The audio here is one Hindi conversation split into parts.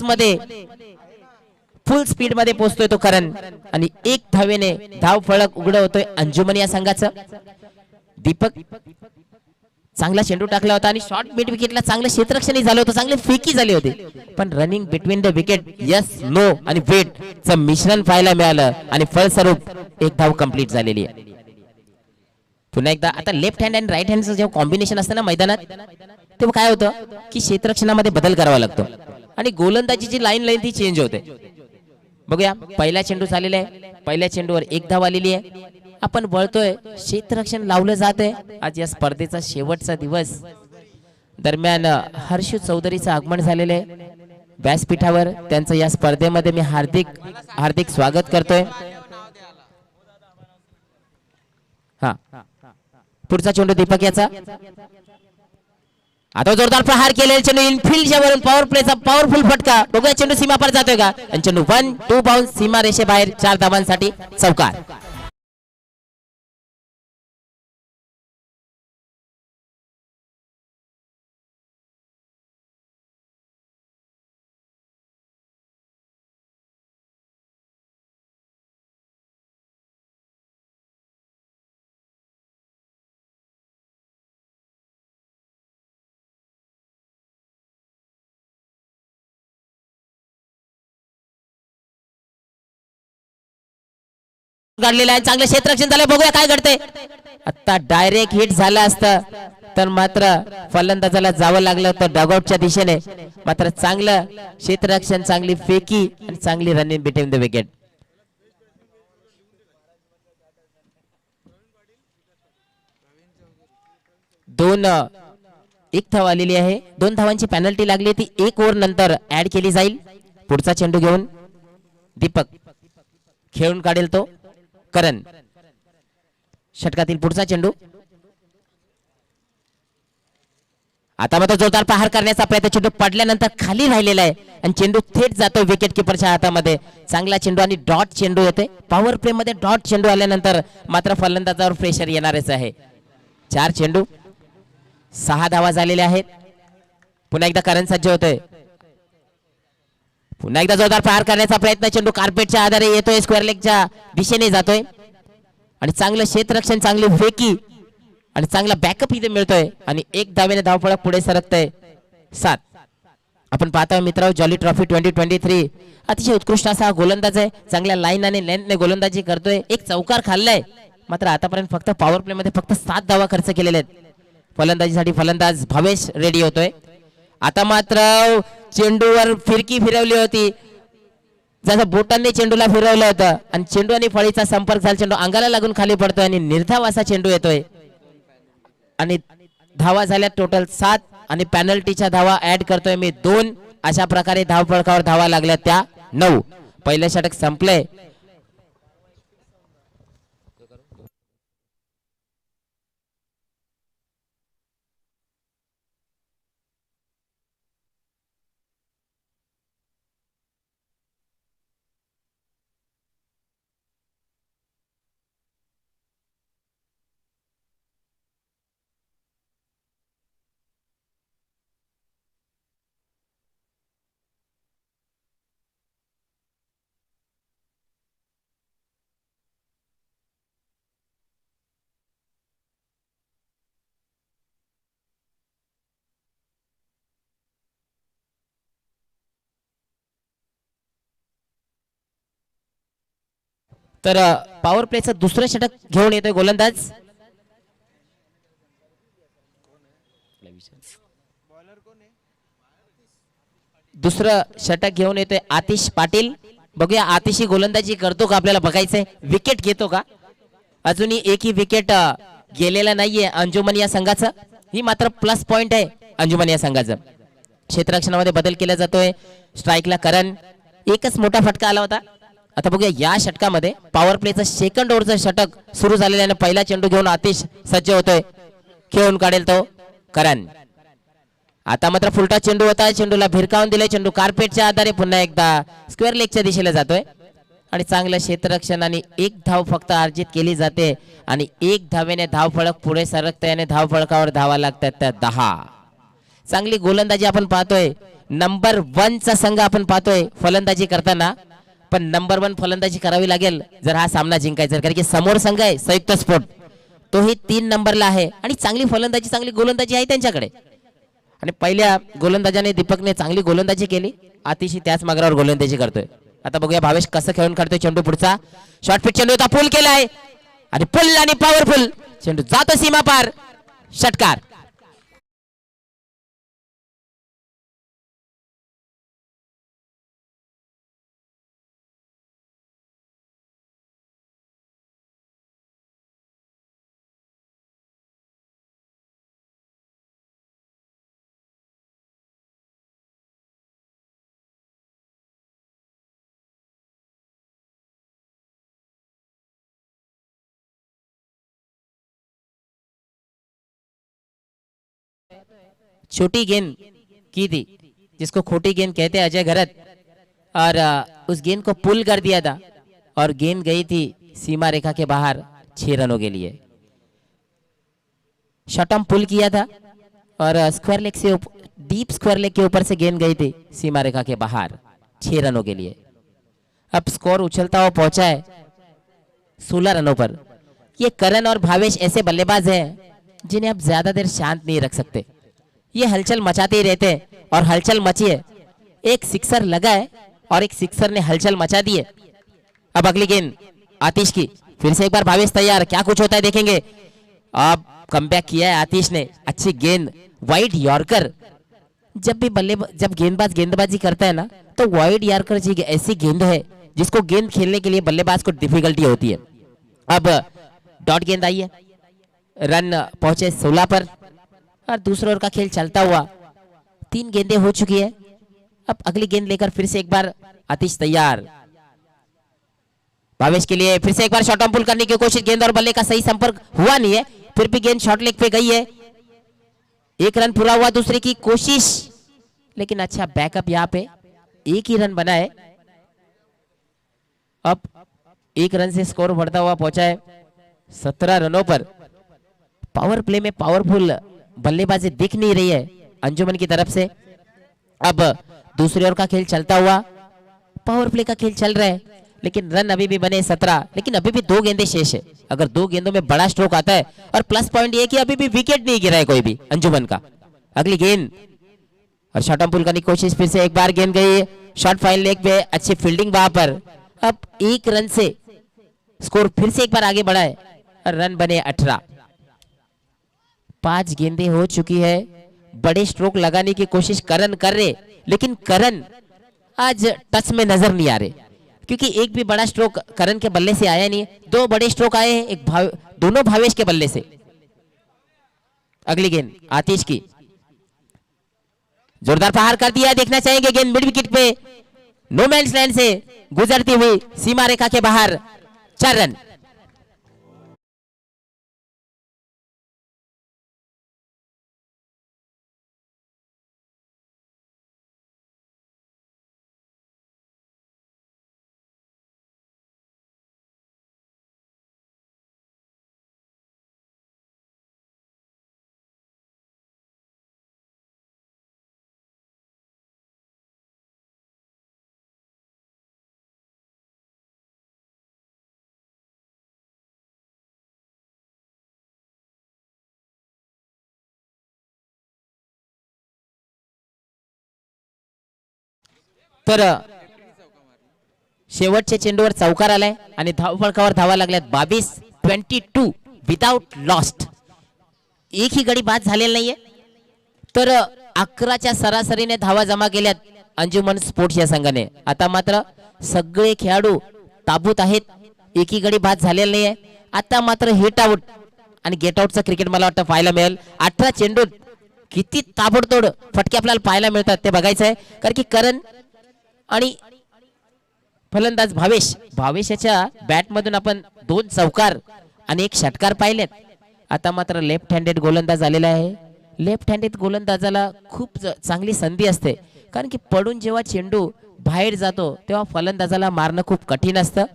मध्ये फुल स्पीड मध्ये पोहोचतोय तो करण आणि एक धावेने धाव फळक उघड होतोय अंजुमन या संघाचं. दीपक चांगला चेंडू टाकला होता आणि शॉर्ट मिड विकेटला चांगलं क्षेत्ररक्षणही झालं होतं, चांगले फेकी झाले होते, पण running between the wicket yes no आणि वेट चं मिश्रण पाहायला मिळालं आणि फलस्वरूप एक धाव कंप्लीट झालेली आहे. पुन्हा एकदा आता लेफ्ट हँड आणि राईट हँडचं जेव्हा कॉम्बिनेशन असतं ना मैदानात, तेव्हा काय होतं की क्षेत्ररक्षणामध्ये बदल करावा लागतो आणि गोलंदाजीची लाईन ती चेंज होते. बघूया पहिला चेंडू झालेला आहे, पहिल्या चेंडूवर एक धाव आलेली आहे. आपण वळतोय, क्षेत्ररक्षण लावलं जात आहे. आज या स्पर्धेचा शेवटचा दिवस दरम्यान हर्षू चौधरीचं आगमन झालेलं आहे व्यासपीठावर. त्यांचं या स्पर्धेमध्ये मी हार्दिक हार्दिक स्वागत करतोय. हा पुढचा चेंडू दीपक याचा. आता जोरदार प्रहार केलेला चेंडू इनफिल्डच्या वरून पॉवर प्लेचा पॉवरफुल फटका. बघूया चेंडू सीमा पार जातोय का. चेंडू 1-2 बाउन्स सीमा रेषेबाहेर 4 धावांसाठी चौकार. काढलेला आहे, चांगलं क्षेत्ररक्षण झालं. बघूया काय घडतंय. आता डायरेक्ट हिट झालं असतं तर मात्र फलंदाजाला जावं लागलं होतं डगआउटच्या दिशेने. मात्र चांगलं क्षेत्ररक्षण, चांगली फेकी आणि चांगली रनिंग बिटवीन द विकेट. एक धाव आलेली आहे. 2 धावांची पेनल्टी लागली, ती 1 ओव्हर नंतर ऍड केली जाईल. पुढचा चेंडू घेऊन दीपक खेळून काढेल तो करण. षटकातील पुढचा चेंडू. आता मात्र जोरदार प्रहार करण्याचा प्रयत्न, चेंडू पडल्यानंतर खाली राहिलेला आहे आणि चेंडू थेट जातो विकेट किपरच्या हातामध्ये. चांगला चेंडू आणि डॉट चेंडू येते. पॉवर प्ले मध्ये डॉट चेंडू आल्यानंतर मात्र फलंदाजावर प्रेशर येणारच आहे. 4 चेंडू 6 धावा झालेल्या आहेत. पुन्हा एकदा करण सज्ज होतोय. पुन्हा एकदा जोरदार प्रहार करण्याचा प्रयत्न, चेंडू कार्पेटच्या आधारे येतोय, स्क्वेअर लेगच्या दिशेने जातोय आणि चांगलं क्षेत्ररक्षण, चांगली फेकी आणि चांगला बॅकअप इथे मिळतोय आणि 1 धावेने धावफलक पुढे सरकतंय 7. आपण पाहतोय मित्रांनो, जॉली ट्रॉफी 2023 अतिशय उत्कृष्ट असा गोलंदाज आहे. चांगल्या लाईन आणि लेंथने गोलंदाजी करतोय. एक चौकार खाल्लाय, मात्र आतापर्यंत फक्त पॉवर प्ले मध्ये फक्त 7 धावा खर्च केलेले आहेत. फलंदाजीसाठी फलंदाज भावेश रेडी होतोय. आता मात्र चेंडूवर फिरकी फिरवली होती, जसं बोटांनी चेंडूला फिरवलं होतं आणि चेंडू आणि फळीचा संपर्क झाला. चेंडू अंगाला लागून खाली पडतोय आणि निर्धाव असा चेंडू येतोय आणि धावा झाल्या टोटल 7 आणि पेनल्टीच्या धावा ऍड करतोय मी 2. अशा प्रकारे धावफलकावर धावा लागल्या त्या 9. पहिलं षटक संपलंय. तर पॉवर प्लेचं दुसरं षटक घेऊन येतोय गोलंदाज. दुसरं षटक घेऊन येतोय आतिश पाटील. बघूया आतिशी गोलंदाजी करतो का, आपल्याला बघायचंय. विकेट घेतो का. अजूनही एकही विकेट गेलेला नाहीये अंजुमन या संघाचं. ही मात्र प्लस पॉइंट आहे अंजुमन या संघाचं. क्षेत्ररक्षणामध्ये बदल केला जातोय. स्ट्राईकला करण, एकच मोठा फटका आला होता. आता बघूया या षटकामध्ये पॉवर प्लेचं सेकंड ओव्हरचं षटक सुरू झालेलं आहे. पहिला चेंडू घेऊन आतिश सज्ज होतोय, खेळून काढेल तो करण. आता मात्र फुलटा चेंडू होता, चेंडूला भिरकावून दिले. चेंडू कार्पेटच्या आधारे पुन्हा एकदा स्क्वेअर लेगच्या दिशेला जातोय आणि चांगलं क्षेत्ररक्षण आणि 1 धाव फक्त अर्जित केली जाते आणि 1 धावेने धावफलक पुढे सरकतंय आणि धावफलकावर धावा लागतात त्या 10. चांगली गोलंदाजी आपण पाहतोय नंबर 1 चा संघ आपण पाहतोय फलंदाजी करताना, पण नंबर 1 फलंदाजी करावी लागेल जर हा सामना जिंकायचा, कारण की समोर संघ आहे संयुक्त स्पोर्ट, तोही 3 नंबरला आहे आणि चांगली फलंदाजी चांगली गोलंदाजी आहे त्यांच्याकडे. आणि पहिल्या गोलंदाजाने दीपकने चांगली गोलंदाजी केली, अतिशय त्याच मार्गावर गोलंदाजी करतोय. आता बघूया भावेश कसं खेळून काढतोय चेंडू. पुढचा शॉर्ट पिच चेंडू होता, पुल केलाय आणि पुल आणि पॉवरफुल चेंडू जातो सीमा पार, षटकार. छोटी गेंद की थी जिसको खोटी गेंद कहते हैं अजय घरत, और उस गेंद को पुल कर दिया था और गेंद गई थी सीमा रेखा के बाहर 6 रनों के लिए. शॉर्ट आर्म पुल किया था और स्क्वायर लेग से डीप स्क्वायर लेग के ऊपर से गेंद गई थी सीमा रेखा के बाहर 6 रनों के लिए. अब स्कोर उछलता हुआ पहुंचा है 16 रनों पर. ये करण और भावेश ऐसे बल्लेबाज हैं जिन्हें आप ज्यादा देर शांत नहीं रख सकते, ये हलचल मचाते ही रहते हैं और हलचल मची है. एक सिक्सर लगा है और एक सिक्सर ने हलचल मचा दी है. अब अगली गेंद आतिश की, फिर से एक बार भावेश तैयार, क्या कुछ होता है देखेंगे. अब कमबैक किया है आतिश ने, अच्छी गेंद वाइड यॉर्कर. जब गेंदबाज गेंदबाजी करता है ना तो वाइड यॉर्कर जी ऐसी गेंद है जिसको गेंद खेलने के लिए बल्लेबाज को डिफिकल्टी होती है. अब डॉट गेंद आई है, रन पहुंचे 16 पर और दूसरे ओवर का खेल चलता हुआ 3 गेंदें हो चुकी है. अब अगली गेंद लेकर फिर से एक बार आतिश तैयार, भावेश के लिए फिर से एक बार शॉर्ट आर्म पुल करने की कोशिश. गेंद और बल्ले का सही संपर्क हुआ नहीं है, फिर भी गेंद शॉर्ट लेग पे गई है. 1 रन पूरा हुआ दूसरे की कोशिश, लेकिन अच्छा बैकअप यहाँ पे 1 ही रन बना है. अब 1 रन से स्कोर बढ़ता हुआ पहुंचा है 17 रनों पर. पावर प्ले में पावरफुल बल्लेबाजी दिख नहीं रही है अंजुमन की तरफ से. अब दूसरे ओवर का खेल चलता हुआ, पावर प्ले का खेल चल रहा है, लेकिन रन अभी भी बने 17, लेकिन अभी भी 2 गेंदें शेष है. अगर 2 गेंदों में बड़ा स्ट्रोक आता है, और प्लस पॉइंट ये कि अभी भी विकेट नहीं गिरा है कोई भी अंजुमन का. अगली गेंद और शॉर्ट आर्म पुल करने की कोशिश, फिर से एक बार गेंद गई शॉर्ट फाइन लेग पे, अच्छी फील्डिंग वहां पर. अब 1 रन से स्कोर फिर से एक बार आगे बढ़ा है और रन बने 18. 5 गेंदें हो चुकी है, बड़े स्ट्रोक लगाने की कोशिश करण कर रहे, लेकिन करण आज टच में नजर नहीं आ रहे, क्योंकि एक भी बड़ा स्ट्रोक करण के बल्ले से आया नहीं. 2 बड़े स्ट्रोक आए हैं, दोनों भावेश के बल्ले से. अगली गेंद आतिश की, जोरदार प्रहार कर दिया, देखना चाहेंगे गेंद मिड विकेट पे नो मैंस लैंड से गुजरती हुई सीमा रेखा के बाहर. 4 रन. तर शेवटच्या चेंडूवर चौकार आलाय आणि धावफलकावर धावा लागल्यात 22-22 विदाउट लॉस्ट. एक ही गडी बाद झालेला नाहीये. तर 11च्या सरासरीने धावा जमा केल्यात अंजुमन स्पोर्ट्स या संघाने. आता मात्र सगळे खेळाडू ताबूत आहेत, एकही गडी बाद झालेला नाहीये. आता मात्र हिट आउट आणि गेट आउटचं क्रिकेट मला वाटतं पाहायला मिळेल. 18 चेंडूत किती ताबडतोड फटके आपल्याला पाहायला मिळतात ते बघायचं आहे, कारण की करण आणि फलंदाज भावेशाच्या बॅट मधून आपण 2 चौकार आणि 1 षटकार पाहिलेत. आता मात्र लेफ्ट हँडेड गोलंदाज आलेला आहे. लेफ्ट हँडेड गोलंदाजाला खूप चांगली संधी असते, कारण की पडून जेव्हा चेंडू बाहेर जातो तेव्हा फलंदाजाला मारणं खूप कठीण असतं.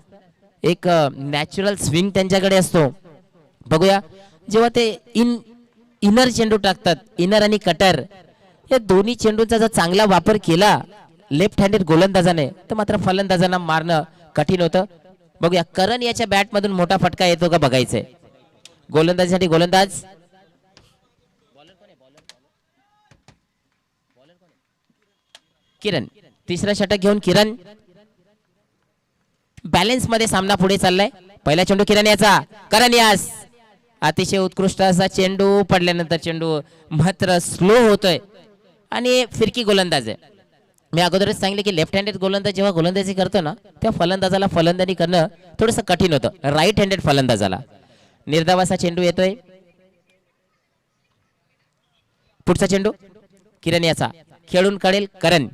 एक नॅचरल स्विंग त्यांच्याकडे असतो. बघूया जेव्हा ते इनर चेंडू टाकतात, इनर आणि कटर या दोन्ही चेंडूंचा जर चांगला वापर केला लेफ्ट हँडेड गोलंदाजाने तर मात्र फलंदाजांना मारणं कठीण होतं. बघूया करण याच्या बॅट मधून मोठा फटका येतो का बघायचंय. गोलंदाजीसाठी गोलंदाज किरण, तिसरा षटक घेऊन किरण बॅलन्स मध्ये सामना पुढे चाललाय. पहिला चेंडू किरण याचा, करण यास अतिशय उत्कृष्ट असा चेंडू पडल्यानंतर चेंडू मात्र स्लो होतोय आणि फिरकी गोलंदाज आहे. मी अगोदरच सांगितले की लेफ्ट हँडेड गोलंदाज जेव्हा गोलंदाजी करतो ना त्या फलंदाजाला फलंदाजी करणं थोडंसं कठीण होतं. राईट हँडेड फलंदाजाला निर्धाव असा चेंडू येतोय. पुढचा चेंडू किरण याचा, खेळून काढेल करण,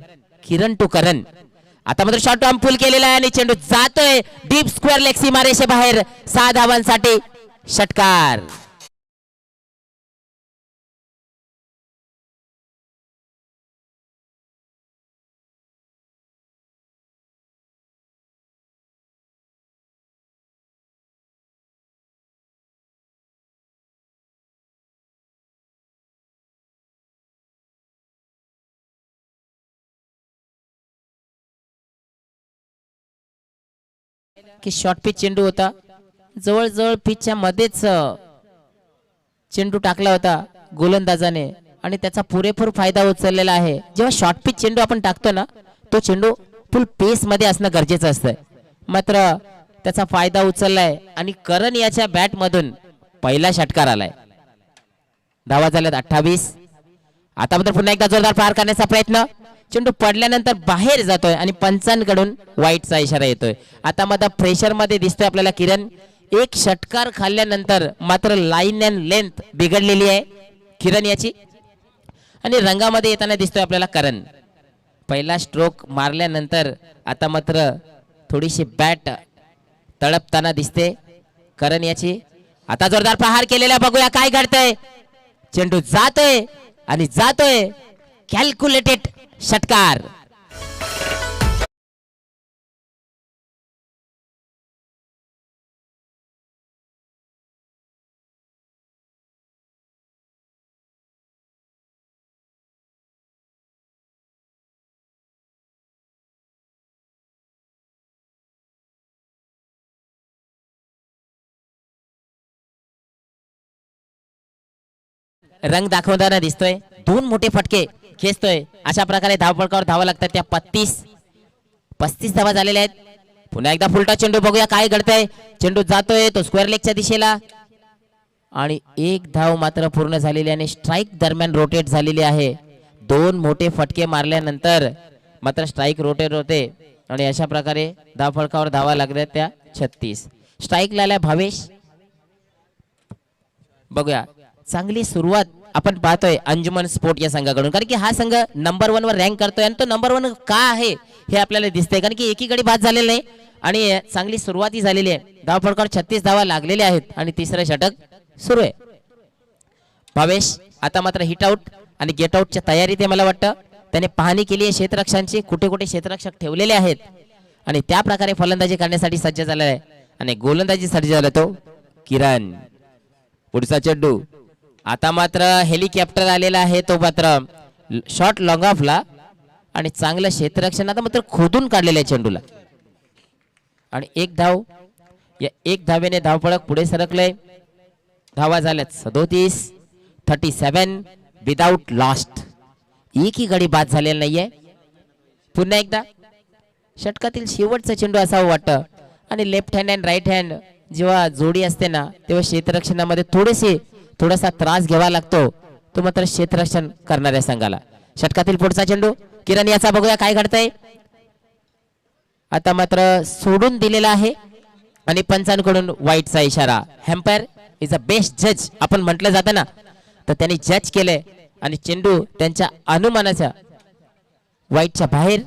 किरण टू करण. आता मात्र शॉर्ट टर्म पुल केलेला आहे आणि चेंडू जातोय डीप स्क्वेअर लेग सीमारेषे बाहेर. 6 धावांसाठी षटकार. की शॉर्ट पिच चेंडू होता, जवळजवळ पिचच्या मध्येच चेंडू टाकला होता गोलंदाजाने आणि त्याचा पुरेपूर फायदा उचललेला आहे. जेव्हा शॉर्ट पिच चेंडू आपण टाकतो ना तो चेंडू फुल पेस मध्ये असणं गरजेचं असतं. मात्र त्याचा फायदा उचललाय आणि करण याच्या बॅट मधून पहिला षटकार आलाय. धावा झाल्यात 28. आता मात्र पुन्हा एकदा जोरदार पार करण्याचा प्रयत्न, चेंडू पडल्यानंतर बाहेर जातोय आणि पंचांकडून वाईटचा इशारा येतोय. आता मात्र प्रेशर मध्ये दिसतोय आपल्याला किरण. एक षटकार खाल्ल्यानंतर मात्र लाईन अँड लेंथ बिघडलेली आहे किरण याची आणि रंगामध्ये येताना दिसतोय आपल्याला करण. पहिला स्ट्रोक मारल्यानंतर आता मात्र थोडीशी बॅट तळपताना दिसते करण याची. आता जोरदार प्रहार केलेला, बघूया काय घडतंय. चेंडू जातोय आणि जातोय, कॅल्क्युलेटेड षटकार. रंग दाखवताना दिसतोय, दोन मोठे फटके खेचतोय. अशा प्रकारे धावपळकावर धावा लागतात. त्या 35 धावा झालेल्या आहेत. पुन्हा एकदा फुलटा चेंडू, बघूया काय घडतंय. चेंडू जातोय तो स्क्वेअर लेगच्या दिशेला आणि एक धाव मात्र पूर्ण झालेली आणि स्ट्राईक दरम्यान रोटेट झालेली आहे. दोन मोठे फटके मारल्यानंतर मात्र स्ट्राईक रोटेट होते आणि अशा प्रकारे धावपळकावर धावा लागतात त्या 36. स्ट्राईकला आलाय भावेश. बघूया चांगली सुरुवात आपण पाहतोय अंजुमन स्पोर्ट या संघाकडून, कारण की हा संघ नंबर 1 वर रँक करतोय आणि तो नंबर 1 का आहे हे आपल्याला दिसतंय, कारण की एकीकडे बाद झालेला नाही आणि चांगली सुरुवाती झालेली आहे. धावपळकावर 36 धावा लागलेल्या आहेत आणि तिसरं षटक सुरू आहे. भावेश आता मात्र हिट आउट आणि गेट आउटच्या तयारीत मला वाटतं. त्याने पाहणी केली आहे क्षेत्ररक्षांची, कुठे कुठे क्षेत्ररक्षक ठेवलेले आहेत आणि त्या प्रकारे फलंदाजी करण्यासाठी सज्ज झाला आहे आणि गोलंदाजीसाठी झाला तो किरण. पुढचा चेंडू, आता मात्र हेलिकॉप्टर आलेला आहे, तो मात्र शॉर्ट लॉंग ऑफला आणि चांगलं क्षेत्ररक्षण आता मात्र खोदून काढलेलं आहे चेंडूला आणि एक धाव. या एक धावेने धावपळक पुढे सरकलंय. धावा झाल्यात 37 विदाउट लॉस्ट. एकही गडी बाद झालेला नाहीये. पुन्हा एकदा षटकातील शेवटचा चेंडू असावं वाटतं आणि left hand and right hand जेव्हा जोडी असते ना तेव्हा क्षेत्ररक्षणामध्ये थोडासा त्रास घ्यावा लागतो, तो मात्र क्षेत्ररक्षण करणाऱ्या संघाला. षटकातील पुढचा चेंडू किरण याचा, बघूया काय घडतंय. आता मात्र सोडून दिलेला आहे आणि पंचांकडून वाईटचा इशारा. हॅम्पायर इज अ बेस्ट जज आपण म्हटलं जातं ना, तर त्यांनी जज केलंय आणि चेंडू त्यांच्या अनुमानाच्या वाईटच्या बाहेर.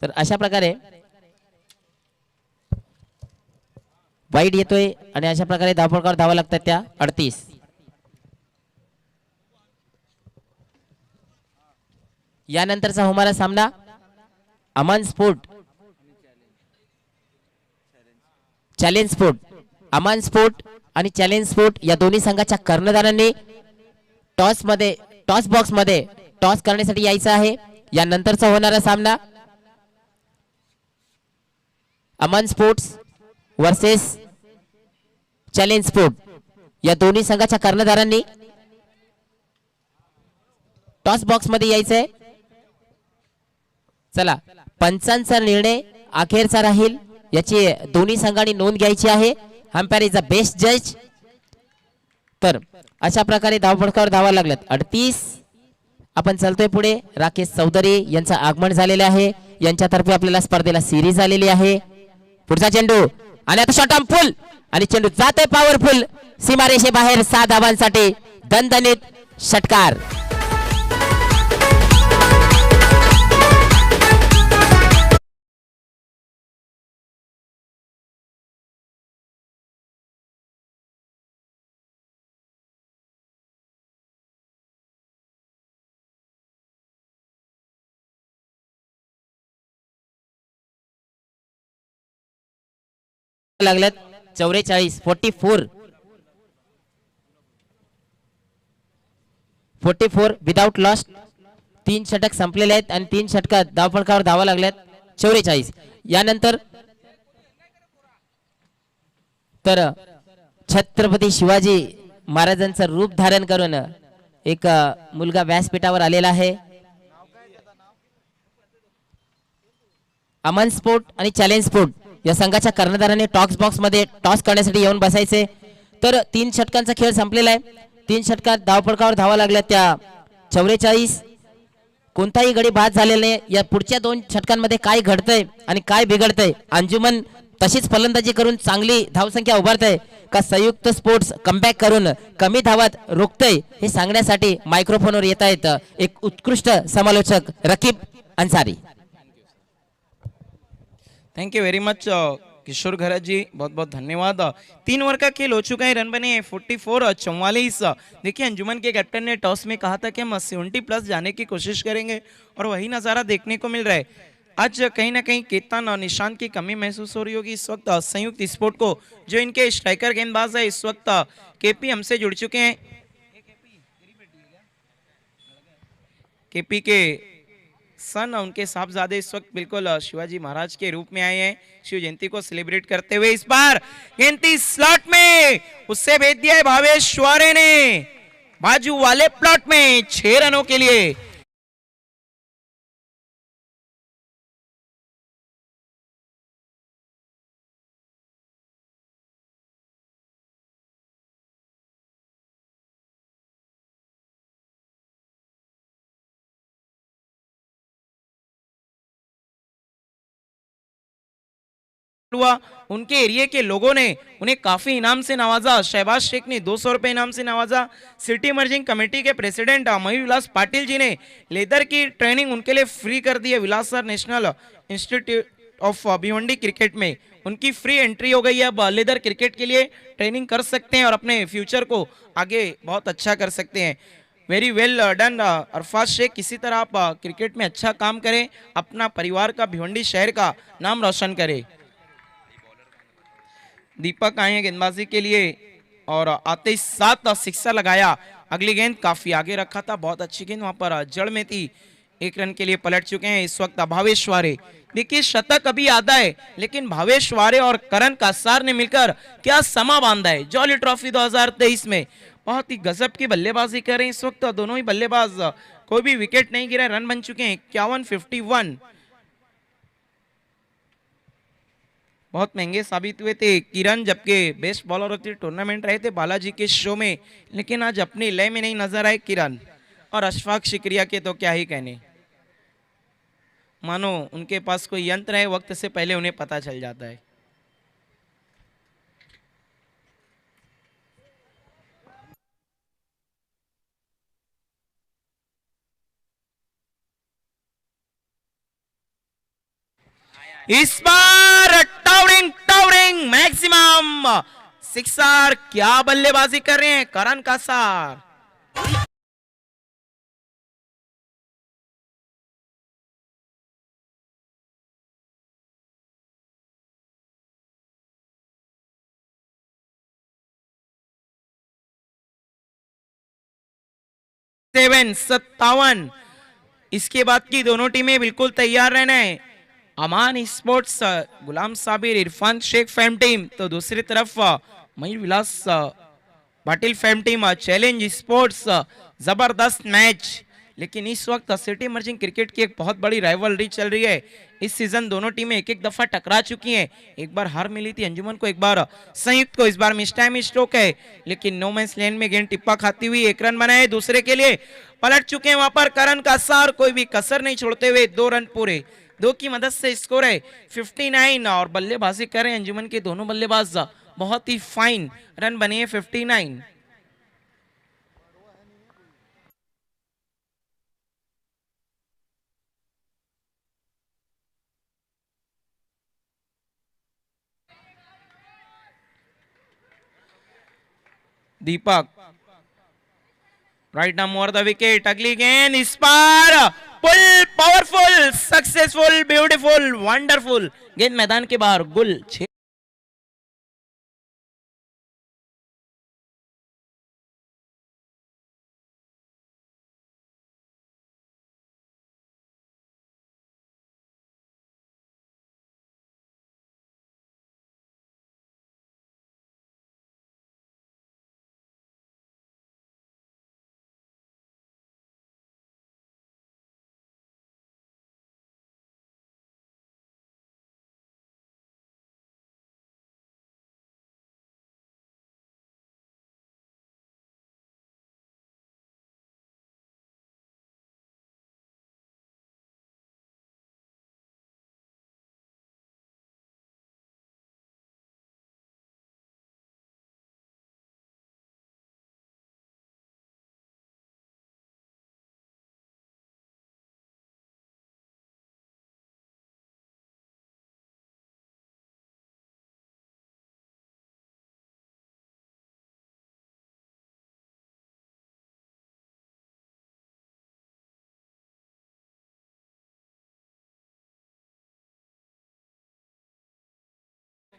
तर अशा प्रकारे वाईट येतोय आणि अशा प्रकारे धावपळकावर धावा लागतात त्या 38. यानंतरचा होणारा सामना अमन स्पोर्ट चॅलेंज स्पोर्ट, अमन स्पोर्ट आणि चॅलेंज स्पोर्ट या दोन्ही संघाच्या कर्णधारांनी टॉस बॉक्स मध्ये टॉस करण्यासाठी यायचं आहे. यानंतरचा होणारा सामना अमन स्पोर्ट्स वर्सेस चॅलेंज स्पोर्ट या दोन्ही संघाच्या कर्णधारांनी टॉस बॉक्स मध्ये यायचंय. चला, पंचांचा निर्णय अखेरचा राहील याची दोन्ही संघांनी नोंद घ्यायची आहे. अंपायर इज द बेस्ट जज. तर अशा प्रकारे धावपळकावर धावा लागल्यात 38. आपण चलतोय पुढे. राकेश चौधरी यांचं आगमन झालेले आहे. यांच्यातर्फे आपल्याला स्पर्धेला सिरीज आलेली आहे. पुढचा चेंडू आणि आता शॉट फुल आणि चेंडू जाते पॉवरफुल सीमारेषे बाहेर. 6 धावांसाठी दणदणीत षटकार. लागल्यात 44 विदाउट लॉस. 3 षटक संपलेले आहेत आणि 3 षटकात धावफलकावर धावा लागल्यात 44. यानंतर तर छत्रपती शिवाजी महाराजांचं रूप धारण करून एक मुलगा व्यासपीठावर आलेला आहे. अमन स्पोर्ट आणि चॅलेंज स्पोर्ट या संघाच्या कर्णधाराने टॉस बॉक्स मध्ये टॉस करण्यासाठी येऊन बसायचे. तर 3 षटकांचा खेळ संपलेला आहे. 3 षटकात धावपळकावर धावा लागल्या त्या 44. कोणताही गडी बाद झालेला नाही. या पुढच्या 2 षटकांमध्ये काय घडतंय आणि काय बिघडतंय. अंजुमन तशीच फलंदाजी करून चांगली धावसंख्या उभारतंय का संयुक्त स्पोर्ट्स कमबॅक करून कमी धावात रोखतंय हे सांगण्यासाठी मायक्रोफोनवर येत आहेत एक उत्कृष्ट समालोचक Raqib Ansari. Thank you very much Kishore Gharat ji, बहुत बहुत धन्यवाद. 3 ओवर का खेल हो चुका है. रन बने 44 देखिए, अंजुमन के कैप्टन ने टॉस में कहा था कि हम 70+ जाने की कोशिश करेंगे और वही नज़ारा देखने को मिल रहा है. आज कहीं ना कहीं केतन और निशांत की कमी महसूस हो रही होगी इस वक्त संयुक्त स्पोर्ट को. जो इनके स्ट्राइकर गेंदबाज है इस वक्त केपी हमसे जुड़ चुके हैं. केपी के सन उनके साहबजादे इस वक्त बिल्कुल शिवाजी महाराज के रूप में आए हैं. शिव जयंती को सेलिब्रेट करते हुए इस बार गेंदी स्लॉट में उससे भेज दिया है भावेश वारे ने बाजू वाले प्लॉट में 6 रनों के लिए. हुआ उनके एरिया के लोगों ने उन्हें काफी इनाम से नवाजा. शहबाज शेख ने 200 रुपए इनाम से नवाजा. सिटी मर्जिंग कमेटी के प्रेसिडेंट मयूर विलास पाटिल जी ने लेदर की ट्रेनिंग उनके लिए फ्री कर दी है. विलासर national institute of Bhiwandi cricket में उनकी फ्री एंट्री हो गई है. अब लेदर क्रिकेट के लिए ट्रेनिंग कर सकते हैं और अपने फ्यूचर को आगे बहुत अच्छा कर सकते हैं. Very well done Arfaz Shaikh. किसी तरह आप क्रिकेट में अच्छा काम करें, अपना परिवार का भिवंडी शहर का नाम रोशन करें. दीपक आए हैं गेंदबाजी के लिए और आते ही 7 सिक्सर लगाया. अगली गेंद काफी आगे रखा था, बहुत अच्छी गेंद वहां पर जड़ में थी. 1 रन के लिए पलट चुके हैं इस वक्त भावेश वारे. देखिए, शतक अभी आधा है लेकिन भावेश वारे और करण कासार ने मिलकर क्या समा बांधा है जॉली ट्रॉफी 2023 में. बहुत ही गजब की बल्लेबाजी कर रहे हैं इस वक्त दोनों ही बल्लेबाज. कोई भी विकेट नहीं गिरा. रन बन चुके हैं 51-51. बहुत महंगे साबित हुए थे किरण, जबकि बेस्ट बॉलर होते टूर्नामेंट रहे थे बालाजी के शो में, लेकिन आज अपनी लय में नहीं नजर आए किरण. और अशफाक शिकरिया के तो क्या ही कहने, मानो उनके पास कोई यंत्र है, वक्त से पहले उन्हें पता चल जाता है. इस बार टावरिंग मैक्सिमम सिक्सर. क्या बल्लेबाजी कर रहे हैं करण कासार. 57। इसके बाद की दोनों टीमें बिल्कुल तैयार रहना है। Aman sports Ghulam Sabir Irfan Shaikh fam team, तो दूसरी तरफ Mayur Vilas Patil fam team challenge sports. जबरदस्त मैच, लेकिन इस वक्त सिटी इमर्जिंग क्रिकेट की एक बहुत बड़ी राइवलरी चल रही है। इस सीजन दोनों टीमें एक एक दफा टकरा चुकी हैं। एक बार हार मिली थी अंजुमन को, एक बार संयुक्त को। इस बार मिस टाइम स्ट्रोक है, लेकिन नो मैच लैंड में गेंद टिप्पा खाती हुई 1 रन बनाए दूसरे के लिए। पलट चुके हैं वहां पर करण कासार, कोई भी कसर नहीं छोड़ते हुए 2 रन पूरे। 2 की मदद से स्कोर है 59 और बल्लेबाजी कर रहे हैं अंजुमन के दोनों बल्लेबाज। बहुत ही फाइन रन बने हैं 59। Deepak right now over the wicket, अगली गेंद इस पार, pull, powerful, successful, beautiful, wonderful, गेंद मैदान के बाहर, गुल।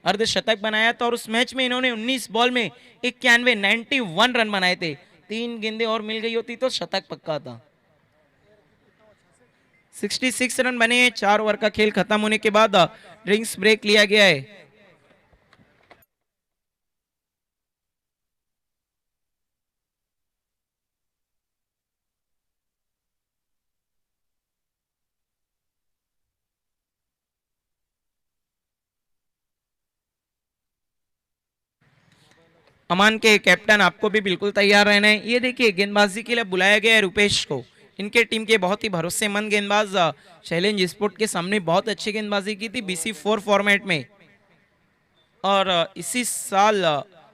अर्धशतक बनाया था और उस मैच में इन्होंने 19 बॉल में 91 रन बनाए थे। 3 गेंदें और मिल गई होती तो शतक पक्का था। 66 रन बने हैं। 4 ओवर का खेल खत्म होने के बाद ड्रिंक्स ब्रेक लिया गया है। अमान के कैप्टन, आपको भी बिल्कुल तैयार रहना है। ये देखिए गेंदबाजी के लिए बुलाया गया है रुपेश को। इनके टीम के बहुत ही भरोसेमंद गेंदबाज चैलेंज स्पोर्ट के सामने बहुत अच्छी गेंदबाजी की थी BC4 फॉर्मेट में। और इसी साल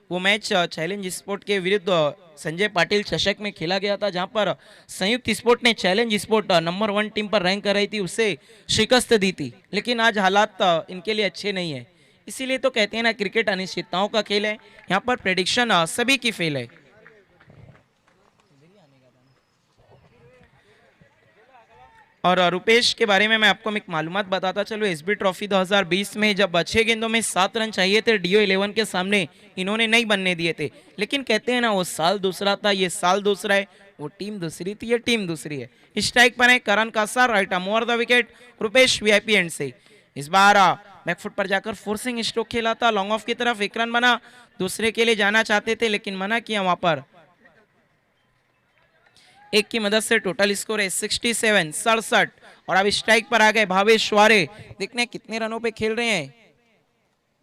वो मैच चैलेंज स्पोर्ट के विरुद्ध संजय पाटिल चषक में खेला गया था, जहां पर संयुक्त स्पोर्ट ने चैलेंज स्पोर्ट नंबर 1 टीम पर रैंक कर रही थी, उसे शिकस्त दी थी। लेकिन आज हालात इनके लिए अच्छे नहीं है, इसीलिए तो कहते हैं ना क्रिकेट अनिश्चितताओं का खेल है। यहाँ पर प्रेडिक्शन सभी की फेल है। और रुपेश के बारे में मैं आपको एक मालूमात बताता चलो। SB ट्रॉफी 2020 में जब 6 गेंदों में 7 रन चाहिए थे DO11 के सामने, इन्होंने नहीं बनने दिए थे। लेकिन कहते हैं ना वो साल दूसरा था, ये साल दूसरा है। वो टीम दूसरी थी, ये टीम दूसरी है। स्ट्राइक पर है करण Kasar, right arm over the wicket, Rupesh VIP and से। इस बार बैकफुट पर जाकर फोर्सिंग स्ट्रोक खेला था, लॉन्ग ऑफ की तरफ 1 रन बना। दूसरे के लिए जाना चाहते थे लेकिन मना किया वहां पर। 1 की मदद से टोटल स्कोर है 67। और अब स्ट्राइक पर आ गए भावेश वारे। देखने कितने रनों पे खेल रहे हैं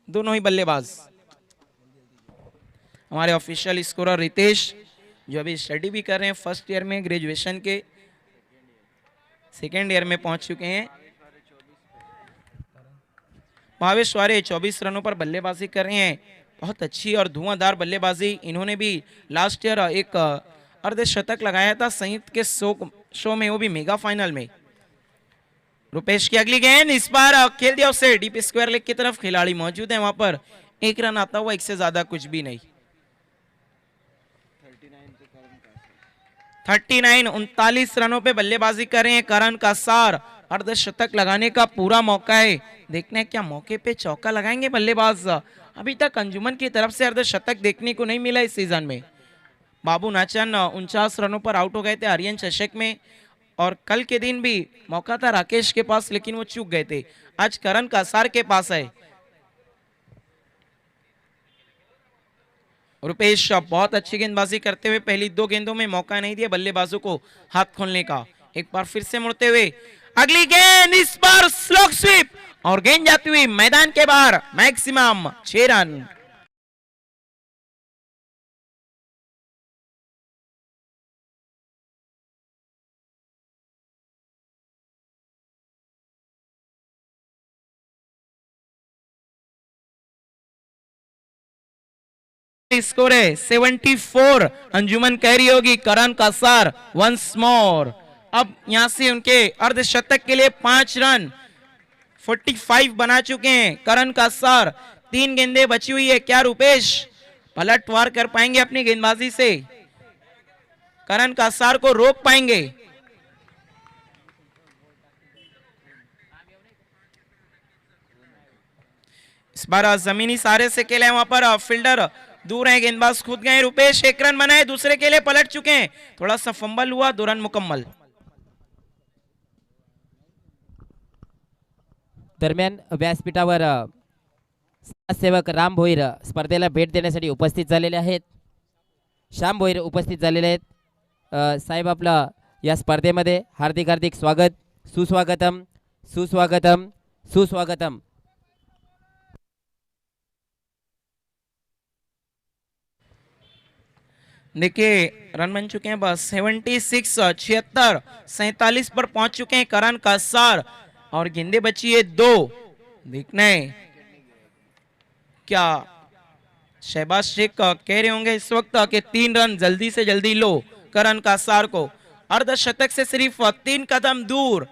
दोनों ही बल्लेबाज। हमारे ऑफिशियल स्कोरर रितेश, जो अभी स्टडी भी कर रहे हैं, फर्स्ट ईयर में ग्रेजुएशन के, सेकेंड ईयर में पहुंच चुके हैं। भावेश वारे 24 रनों पर बल्लेबाजी कर रहे हैं। बहुत अच्छी और धुआंधार बल्लेबाजी। इन्होंने भी लास्ट ईयर एक अर्धशतक लगाया था संयुक्त के शो में, वो भी मेगा फाइनल में। रुपेश की अगली गेंद इस बार खेल दिया उसे डीप स्क्वायर लेग की तरफ। खिलाड़ी मौजूद है वहां पर। 1 रन आता हुआ, 1 से ज्यादा कुछ भी नहीं। 39 रनों पे बल्लेबाजी कर रहे हैं करण कासार। अर्धशतक लगाने का पूरा मौका है। देखते हैं क्या मौके पे चौका लगाएंगे बल्लेबाज। अभी तक अंजुमन की तरफ से अर्धशतक देखने को नहीं मिला इस सीजन में। बाबू नाचन 49 रनों पर आउट हो गए थे आर्यन चषक में। और कल के दिन भी मौका था राकेश के पास, लेकिन वो चूक गए थे। आज करण कासार के पास है। रुपेश बहुत अच्छी गेंदबाजी करते हुए पहली 2 गेंदों में मौका नहीं दिया बल्लेबाजों को हाथ खोलने का। एक बार फिर से मुड़ते हुए अगली गेंद, इस बार स्लो स्वीप और गेंद जाती हुई मैदान के बाहर। Maximum 6 run. स्कोर है 74। अंजुमन कह रही होगी करण कासार वंस मोर। अब यहां से उनके अर्धशतक के लिए 5 रन 45 बना चुके हैं करण कासार। 3 गेंदें बची हुई है। क्या रुपेश पलटवार कर पाएंगे अपनी गेंदबाजी से? करण कासार को रोक पाएंगे? इस बार जमीनी सारे से खेले वहां पर फील्डर दूर है, गेंदबाज खुद गए। रुपेश 1 रन बनाए, दूसरे के लिए पलट चुके हैं। थोड़ा सा फंबल हुआ, 2 रन मुकम्मल। दरम्यान व्यासपीठावर समाजसेवक राम भोईर स्पर्धेला भेट देण्यासाठी उपस्थित झालेले आहेत. श्याम भोईर उपस्थित झालेले आहेत. साहेब आपलं या स्पर्धेमध्ये हार्दिक हार्दिक स्वागत, सुस्वागतम सुस्वागतम सुस्वागतम. देखिए रन बन चुके हैं बस 76, 76, 47 पर पहुंच चुके हैं करण कासार और गेंदे बची है 2. देखना है क्या शहबाज शेख कह रहे होंगे इस वक्त कि 3 रन जल्दी से जल्दी लो करण कासार को। अर्धशतक से सिर्फ 3 कदम दूर।